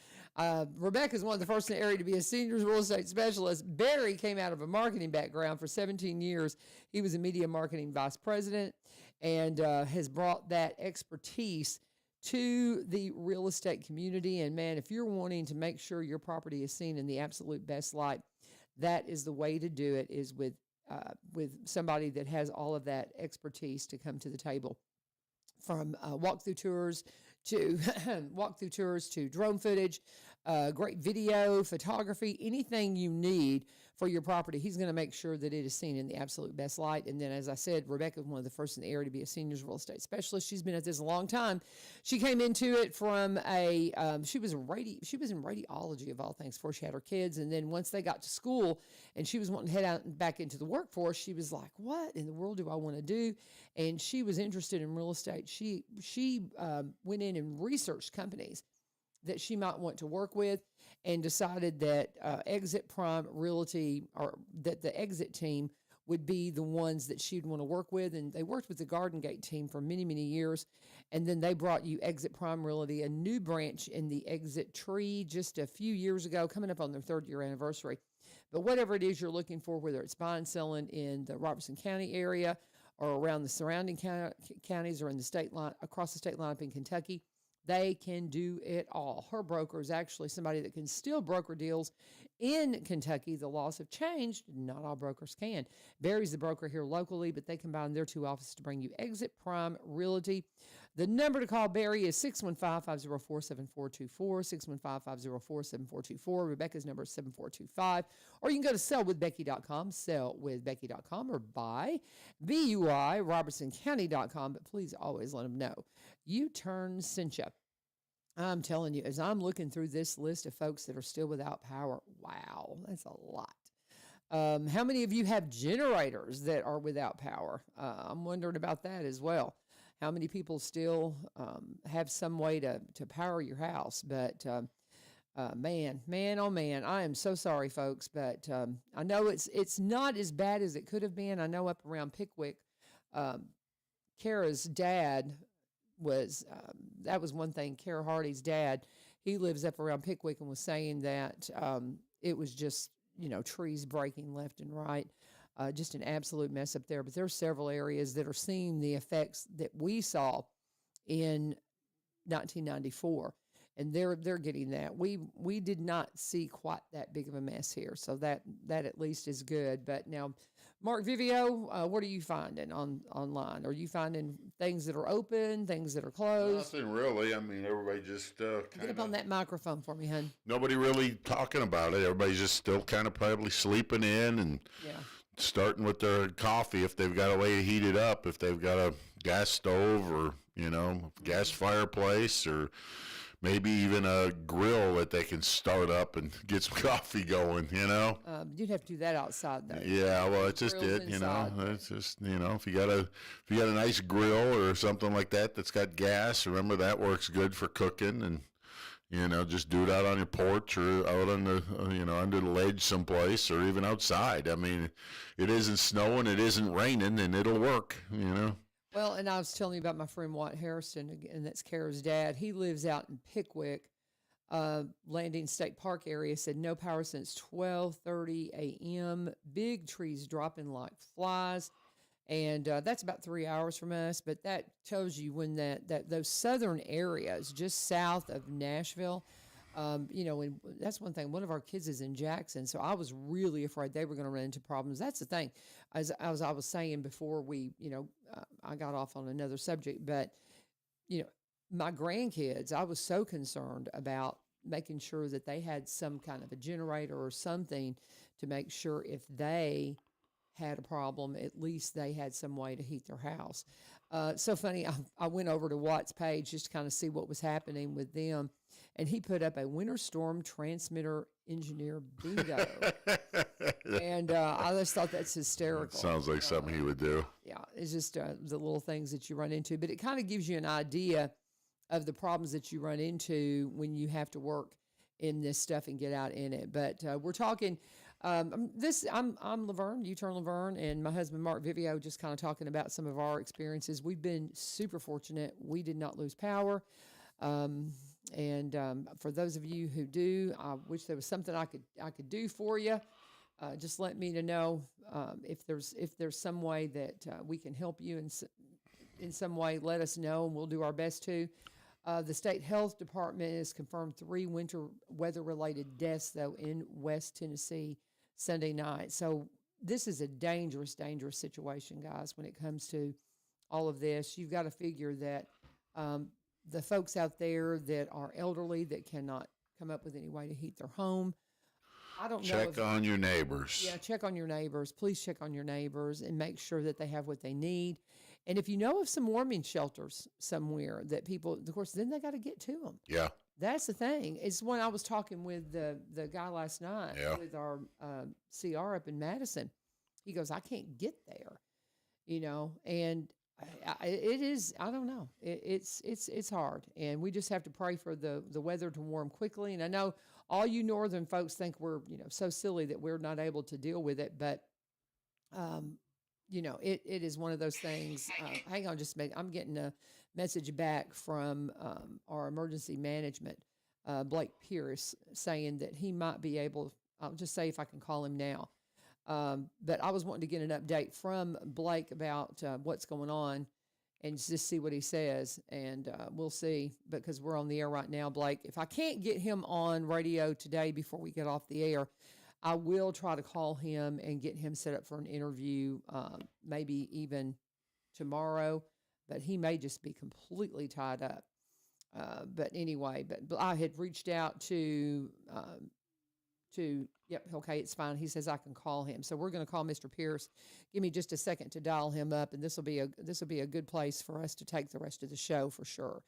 Rebecca's one of the first in the area to be a senior real estate specialist. Barry came out of a marketing background for 17 years. He was a media marketing vice president and has brought that expertise to the real estate community. And man, if you're wanting to make sure your property is seen in the absolute best light, that is the way to do it, is with somebody that has all of that expertise to come to the table. From walkthrough tours to drone footage, great video, photography, anything you need for your property, he's going to make sure that it is seen in the absolute best light. And then, as I said, Rebecca was one of the first in the area to be a seniors real estate specialist. She's been at this a long time. She came into it from she was in radiology of all things before she had her kids. And then once they got to school and she was wanting to head out and back into the workforce, she was like, what in the world do I want to do? And she was interested in real estate. She went in and researched companies that she might want to work with, and decided that Exit Prime Realty, or that the Exit team would be the ones that she'd want to work with. And they worked with the Garden Gate team for many, many years. And then they brought you Exit Prime Realty, a new branch in the Exit tree just a few years ago, coming up on their 3rd year anniversary. But whatever it is you're looking for, whether it's buying, selling in the Robertson County area or around the surrounding counties or in the state line, across the state line up in Kentucky, they can do it all. Her broker is actually somebody that can still broker deals in Kentucky. The laws have changed. Not all brokers can. Barry's the broker here locally, but they combine their 2 offices to bring you Exit Prime Realty. The number to call Barry is 615-504-7424, 615-504-7424. Rebecca's number is 7425. Or you can go to sellwithbecky.com, sellwithbecky.com, or buy, BUI, robertsoncounty.com. But please always let them know U-Turn sent you. I'm telling you, as I'm looking through this list of folks that are still without power, wow, that's a lot. How many of you have generators that are without power? I'm wondering about that as well. How many people still have some way to power your house? But man, oh man, I am so sorry, folks. But I know it's not as bad as it could have been. I know up around Pickwick, Kara's dad was, that was one thing. Kara Hardy's dad, he lives up around Pickwick, and was saying that it was just, trees breaking left and right. Just an absolute mess up there. But there are several areas that are seeing the effects that we saw in 1994, and they're getting that. We did not see quite that big of a mess here, so that at least is good. But now, Mark Vivio, what are you finding online? Are you finding things that are open, things that are closed? Nothing really. I mean, everybody just get up on that microphone for me, hun. Nobody really talking about it. Everybody's just still kind of probably sleeping in and starting with their coffee if they've got a way to heat it up, if they've got a gas stove or gas fireplace, or maybe even a grill that they can start up and get some coffee going, You'd have to do that outside, though. Yeah, well, it's just it, It's just, if you got a nice grill or something like that that's got gas, remember that works good for cooking, and just do it out on your porch or out on the, under the ledge someplace, or even outside. I mean, it isn't snowing, it isn't raining, and it'll work, Well, and I was telling you about my friend White Harrison, and that's Kara's dad. He lives out in Pickwick, Landing State Park area. Said no power since 12:30 a.m. Big trees dropping like flies. And that's about 3 hours from us. But that tells you when that those southern areas just south of Nashville, and that's one thing. One of our kids is in Jackson, so I was really afraid they were going to run into problems. That's the thing. As I was saying before I got off on another subject, but my grandkids, I was so concerned about making sure that they had some kind of a generator or something to make sure if they had a problem, at least they had some way to heat their house. So funny, I went over to Watt's page just to kind of see what was happening with them, and he put up a winter storm transmitter engineer bingo. And I just thought that's hysterical. Sounds like something he would do. Yeah, it's just the little things that you run into, but it kind of gives you an idea of the problems that you run into when you have to work in this stuff and get out in it. But we're talking I'm LaVern, U-Turn LaVern, and my husband Mark Vivio, just kind of talking about some of our experiences. We've been super fortunate. We did not lose power. And for those of you who do, I wish there was something I could do for you. Just let me know if there's some way that we can help you in some way. Let us know, and we'll do our best to. The state health department has confirmed 3 winter weather-related deaths, though, in West Tennessee Sunday night. So this is a dangerous, dangerous situation, guys, when it comes to all of this. You've got to figure that the folks out there that are elderly that cannot come up with any way to heat their home, I don't know. Check on your neighbors. Yeah, check on your neighbors. Please check on your neighbors and make sure that they have what they need. And if you know of some warming shelters somewhere that people, of course, then they got to get to them. Yeah. That's the thing. It's when I was talking with the guy last night with our CR up in Madison. He goes, I can't get there, and it is, I don't know. It's hard. And we just have to pray for the weather to warm quickly. And I know all you northern folks think we're, so silly that we're not able to deal with it. But, it is one of those things. Hang on just a minute. I'm getting a message back from our emergency management, Blake Pierce, saying that he might be able, I'll just say if I can call him now. But I was wanting to get an update from Blake about what's going on and just see what he says. And we'll see, because we're on the air right now, Blake. If I can't get him on radio today before we get off the air, I will try to call him and get him set up for an interview, maybe even tomorrow. But he may just be completely tied up. But anyway, but I had reached out to yep, okay, it's fine. He says I can call him. So we're going to call Mr. Pierce. Give me just a second to dial him up, and this will be a good place for us to take the rest of the show for sure.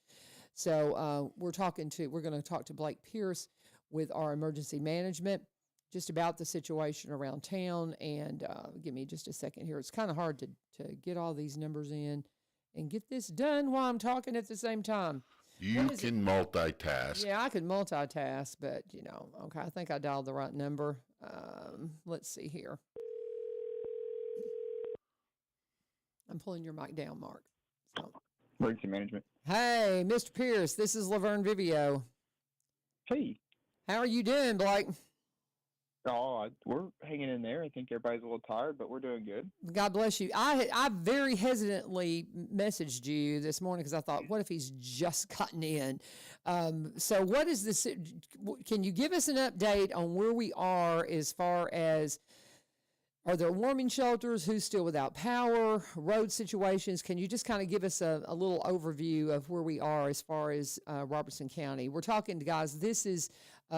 So we're going to talk to Blake Pierce with our emergency management just about the situation around town. And give me just a second here. It's kind of hard to get all these numbers in and get this done while I'm talking at the same time. You can multitask. Yeah, I could multitask, but, okay, I think I dialed the right number. Let's see here. I'm pulling your mic down, Mark. So. Emergency management. Hey, Mr. Pierce, this is LaVern Vivio. Hey. How are you doing, Blake? Oh, we're hanging in there. I think everybody's a little tired, but we're doing good. God bless you. I very hesitantly messaged you this morning because I thought, what if he's just gotten in? So what is this? Can you give us an update on where we are as far as, are there warming shelters? Who's still without power? Road situations? Can you just kind of give us a little overview of where we are as far as Robertson County? We're talking, guys, this is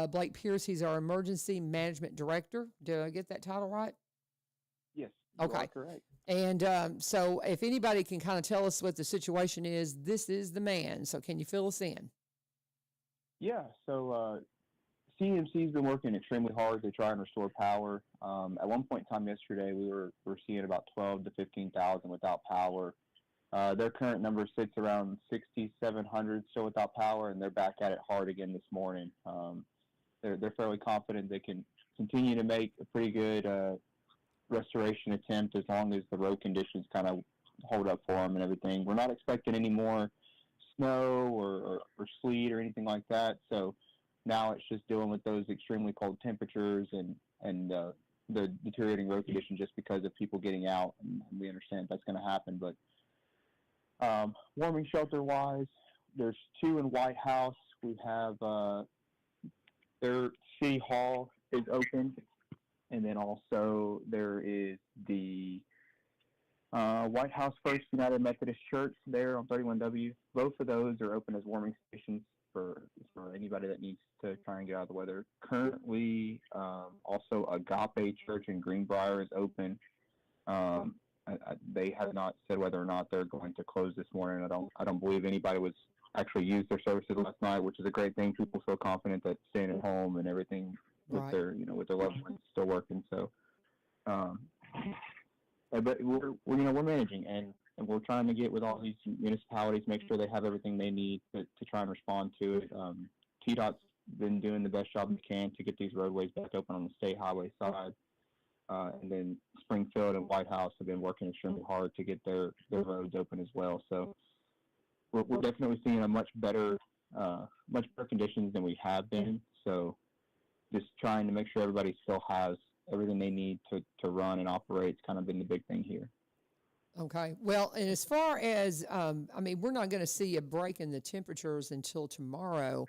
Blake Pierce. He's our emergency management director. Did I get that title right? Yes. Okay. Correct. And so if anybody can kind of tell us what the situation is, this is the man. So can you fill us in? Yeah. So CMC's been working extremely hard to try and restore power. At one point in time yesterday, we were seeing about 12 to 15,000 without power. Their current number sits around 6,700 still without power, and they're back at it hard again this morning. They're fairly confident they can continue to make a pretty good restoration attempt as long as the road conditions kind of hold up for them and everything. We're not expecting any more snow or sleet or anything like that, so now it's just dealing with those extremely cold temperatures and the deteriorating road condition just because of people getting out, and we understand that's going to happen. But warming shelter wise, there's 2 in White House. We have their City Hall is open, and then also there is the White House First United Methodist Church there on 31W. Both of those are open as warming stations for anybody that needs to try and get out of the weather. Currently, also Agape Church in Greenbrier is open. They have not said whether or not they're going to close this morning. I don't believe anybody was actually used their services last night, which is a great thing. People feel confident that staying at home and everything with their loved ones still working. So, but we're managing and we're trying to get with all these municipalities, make sure they have everything they need to try and respond to it. TDOT's been doing the best job they can to get these roadways back open on the state highway side. And then Springfield and White House have been working extremely hard to get their roads open as well. So we're definitely seeing a much better conditions than we have been. So just trying to make sure everybody still has everything they need to run and operate. It's kind of been the big thing here. Okay. Well, and as far as, we're not going to see a break in the temperatures until tomorrow.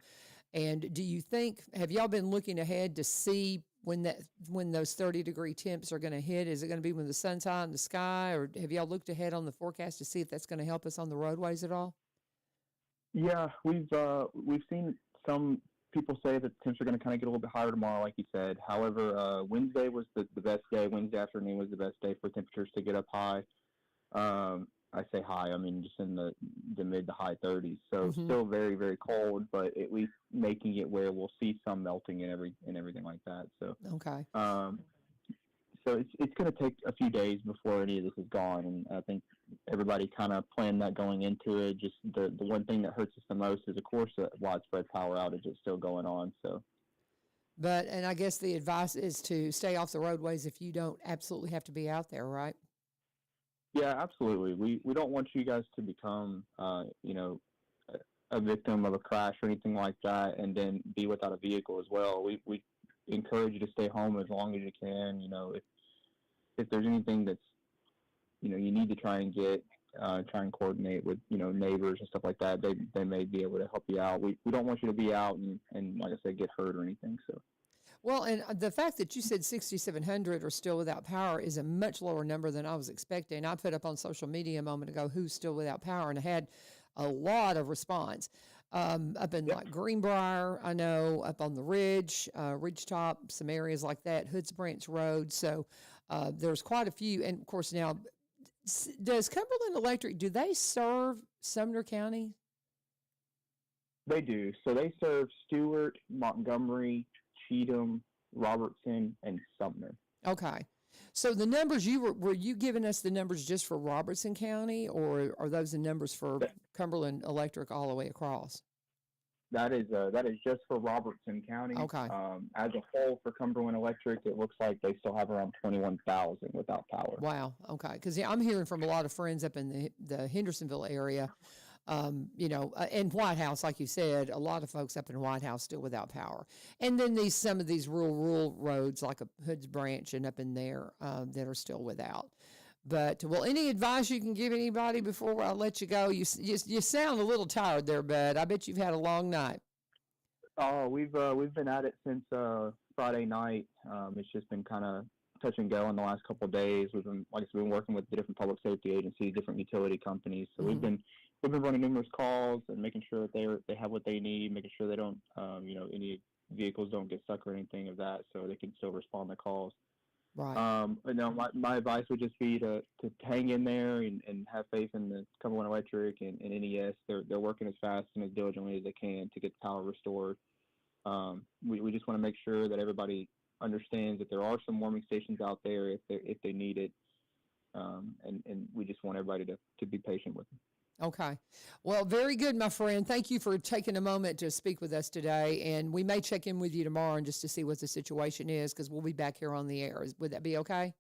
And do you think, have y'all been looking ahead to see when those 30-degree temps are going to hit? Is it going to be when the sun's high in the sky, or have y'all looked ahead on the forecast to see if that's going to help us on the roadways at all? Yeah, we've seen some people say that temps are going to kind of get a little bit higher tomorrow, like you said. However, Wednesday was the best day. Wednesday afternoon was the best day for temperatures to get up high. I say high, I mean just in the mid to high 30s. So still very, very cold, but at least making it where we'll see some melting and everything like that. So okay. So it's going to take a few days before any of this is gone, and I think everybody kind of planned that going into it. Just the one thing that hurts us the most is, of course, the widespread power outage is still going on. So. And I guess the advice is to stay off the roadways if you don't absolutely have to be out there, right? Yeah, absolutely. We don't want you guys to become, a victim of a crash or anything like that, and then be without a vehicle as well. We encourage you to stay home as long as you can. If there's anything that's, you need to try and coordinate with, neighbors and stuff like that. They may be able to help you out. We don't want you to be out and like I said, get hurt or anything. So. Well, and the fact that you said 6,700 are still without power is a much lower number than I was expecting. I put up on social media a moment ago who's still without power, and I had a lot of response. Up in like Greenbrier, I know, up on the Ridge, Ridgetop, some areas like that, Hoods Branch Road. So there's quite a few. And of course now, does Cumberland Electric, do they serve Sumner County? They do. So they serve Stewart, Montgomery, Cheatham, Robertson, and Sumner. Okay. So the numbers were you giving us the numbers just for Robertson County, or are those the numbers for Cumberland Electric all the way across? That is just for Robertson County. Okay. As a whole for Cumberland Electric, it looks like they still have around 21,000 without power. Wow. Okay. Because I'm hearing from a lot of friends up in the Hendersonville area. And White House, like you said, a lot of folks up in White House still without power. And then some of these rural roads like a Hoods Branch and up in there that are still without. But, well, any advice you can give anybody before I let you go? You sound a little tired there, bud. I bet you've had a long night. Oh, we've been at it since Friday night. It's just been kind of touch and go in the last couple of days. We've been working with the different public safety agencies, different utility companies. So we've been running numerous calls and making sure that they have what they need, making sure they don't, any vehicles don't get stuck or anything of that, so they can still respond to calls. Right. My advice would just be to hang in there and have faith in the Cumberland Electric and NES. They're working as fast and as diligently as they can to get the power restored. We just want to make sure that everybody understands that there are some warming stations out there if they need it, and we just want everybody to be patient with them. Okay. Well, very good, my friend. Thank you for taking a moment to speak with us today. And we may check in with you tomorrow just to see what the situation is, because we'll be back here on the air. Would that be okay?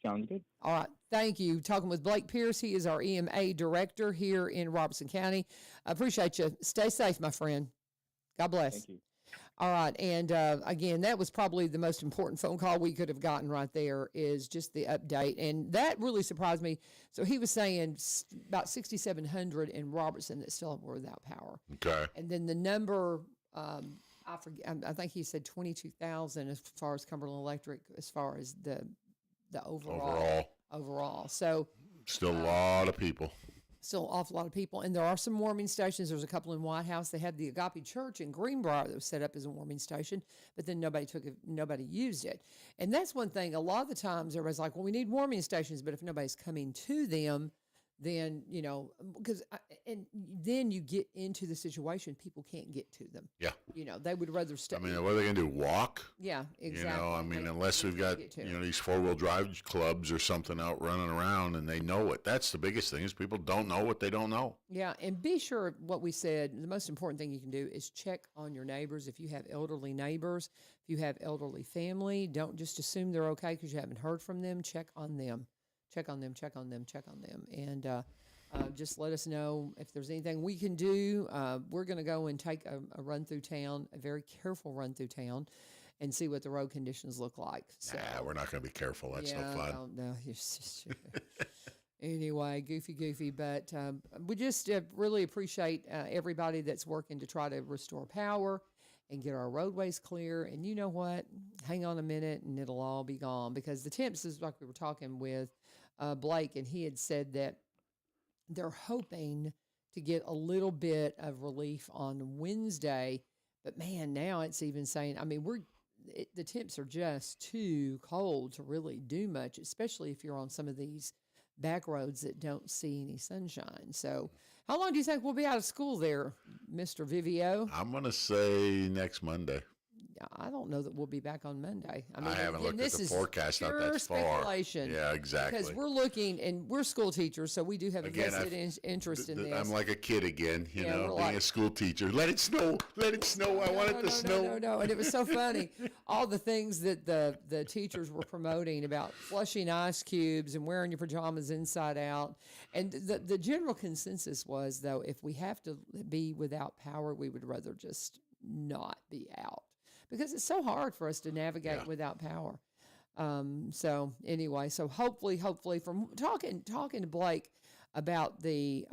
Sounds good. All right. Thank you. Talking with Blake Pierce. He is our EMA director here in Robertson County. I appreciate you. Stay safe, my friend. God bless. Thank you. All right. And again, that was probably the most important phone call we could have gotten right there, is just the update. And that really surprised me. So he was saying about 6,700 in Robertson that still were without power. Okay. And then the number, I forget, I think he said 22,000 as far as Cumberland Electric, as far as the overall. So still a lot of people. Still an awful lot of people. And there are some warming stations. There's a couple in White House. They had the Agape Church in Greenbrier that was set up as a warming station, but then nobody used it. And that's one thing. A lot of the times everybody's like, well, we need warming stations, but if nobody's coming to them, then, and then you get into the situation, people can't get to them. Yeah. They would rather stay. I mean, what are they going to do? Walk? Yeah, exactly. Unless we've got, these 4-wheel drive clubs or something out running around and they know it. That's the biggest thing, is people don't know what they don't know. Yeah, and be sure what we said, the most important thing you can do is check on your neighbors. If you have elderly neighbors, if you have elderly family, don't just assume they're okay because you haven't heard from them. Check on them. Check on them, and just let us know if there's anything we can do. We're going to go and take a run through town, a very careful run through town, and see what the road conditions look like. So, we're not going to be careful. That's no fun. No. Anyway, goofy. But we just really appreciate everybody that's working to try to restore power and get our roadways clear. And you know what? Hang on a minute and it'll all be gone, because the temps is like we were talking with Blake, and he had said that they're hoping to get a little bit of relief on Wednesday, but man, now it's even saying, the temps are just too cold to really do much, especially if you're on some of these back roads that don't see any sunshine. So how long do you think we'll be out of school there, Mr. Vivio? I'm going to say next Monday. I don't know that we'll be back on Monday. I haven't looked at the forecast out that far. Speculation. Yeah, exactly. Because we're looking, and we're school teachers, so we do have a vested interest in this. I'm like a kid again, being a school teacher. Let it snow. I want it to snow. No. And it was so funny. All the things that the teachers were promoting about flushing ice cubes and wearing your pajamas inside out. And the general consensus was, though, if we have to be without power, we would rather just not be out, because it's so hard for us to navigate without power. So anyway, hopefully from talking to Blake about the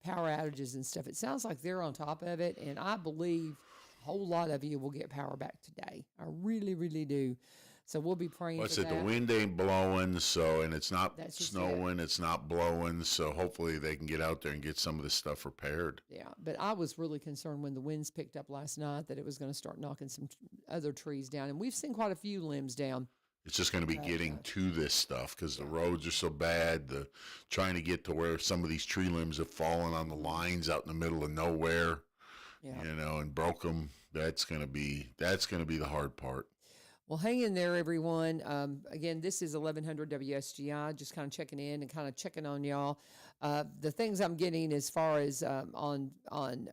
power outages and stuff, it sounds like they're on top of it, and I believe a whole lot of you will get power back today. I really, really do. So we'll be praying for that. The wind ain't blowing, and it's not snowing, it's not blowing, so hopefully they can get out there and get some of this stuff repaired. Yeah, but I was really concerned when the winds picked up last night that it was going to start knocking some other trees down, and we've seen quite a few limbs down. It's just going to be getting to this stuff because the roads are so bad, trying to get to where some of these tree limbs have fallen on the lines out in the middle of nowhere, and broke them. That's going to be the hard part. Well, hang in there, everyone. Again, this is 1100 WSGI, just kind of checking in and kind of checking on y'all. The things I'm getting as far as on our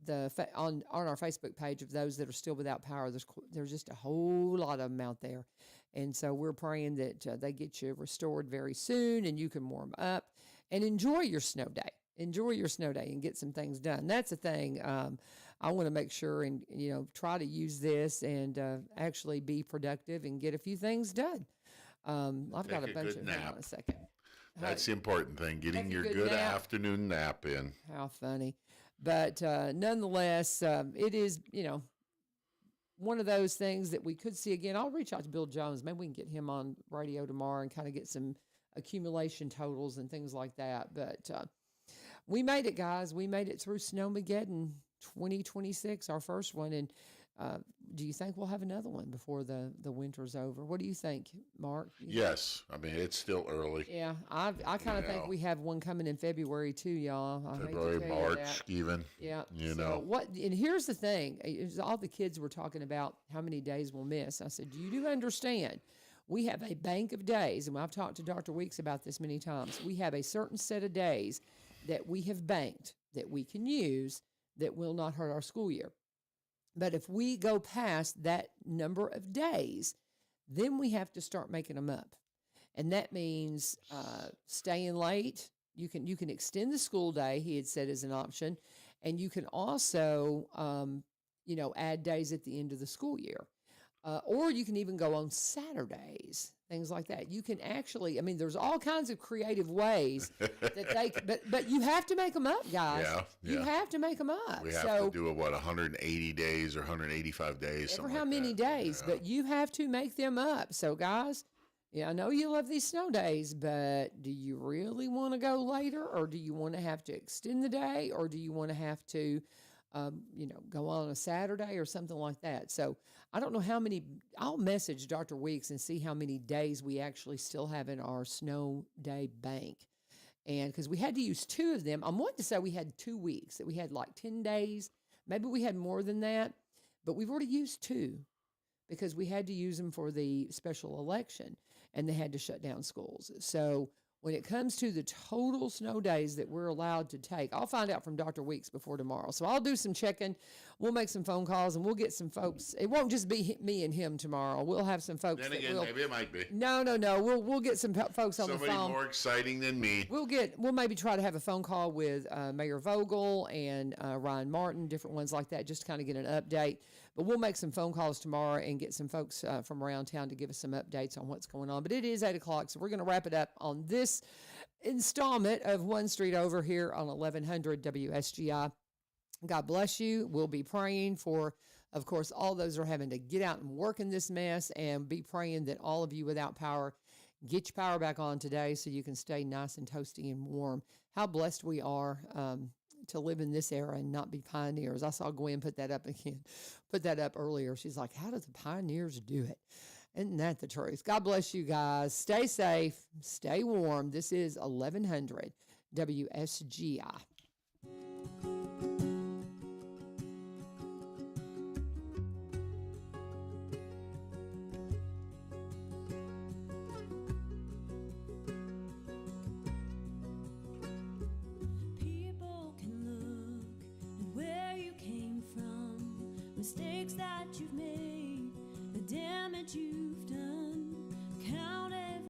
Facebook page of those that are still without power, there's just a whole lot of them out there. And so we're praying that they get you restored very soon and you can warm up and enjoy your snow day. Enjoy your snow day and get some things done. That's the thing. I want to make sure and, try to use this and actually be productive and get a few things done. I've got a bunch of them. Hang on a second. That's the important thing, getting your good afternoon nap in. How funny. But nonetheless, it is, one of those things that we could see again. I'll reach out to Bill Jones. Maybe we can get him on radio tomorrow and kind of get some accumulation totals and things like that. But we made it, guys. We made it through Snowmageddon 2026, our first one. And do you think we'll have another one before the winter's over? What do you think, Mark? Yes. I mean, it's still early. Yeah. I kind of think we have one coming in February too, y'all. February, March, even. Yeah. know. And here's the thing. All the kids were talking about how many days we'll miss. I said, you do understand we have a bank of days, and I've talked to Dr. Weeks about this many times. We have a certain set of days that we have banked that we can use that will not hurt our school year. But if we go past that number of days, then we have to start making them up. And that means staying late. You can extend the school day, he had said, as an option. And you can also, add days at the end of the school year. Or you can even go on Saturdays, things like that. You can actually, there's all kinds of creative ways that but you have to make them up, guys. Yeah. You have to make them up. We have to do 180 days or 185 days, Ever how many days, but you have to make them up. So, guys, I know you love these snow days, but do you really want to go later, or do you want to have to extend the day, or do you want to have to, go on a Saturday or something like that? So I don't know how many. I'll message Dr. Weeks and see how many days we actually still have in our snow day bank. And because we had to use 2 of them, I'm wanting to say we had 2 weeks, that we had like 10 days. Maybe we had more than that, but we've already used 2 because we had to use them for the special election and they had to shut down schools. So when it comes to the total snow days that we're allowed to take, I'll find out from Dr. Weeks before tomorrow. So I'll do some checking. We'll make some phone calls and we'll get some folks. It won't just be me and him tomorrow. We'll have some folks. Then again, maybe it might be. No. We'll get some folks on the phone. Somebody more exciting than me. We'll maybe try to have a phone call with Mayor Vogel and Ryan Martin, different ones like that, just to kind of get an update. But we'll make some phone calls tomorrow and get some folks from around town to give us some updates on what's going on. But it is 8 o'clock, so we're going to wrap it up on this installment of One Street Over here on 1100 WSGI. God bless you. We'll be praying for, of course, all those who are having to get out and work in this mess, and be praying that all of you without power get your power back on today so you can stay nice and toasty and warm. How blessed we are to live in this era and not be pioneers. I saw Gwen put that up earlier. She's like, how do the pioneers do it? Isn't that the truth? God bless you guys. Stay safe. Stay warm. This is 1100 WSGI. People can look at where you came from, mistakes that you've made, the damage you've done. Count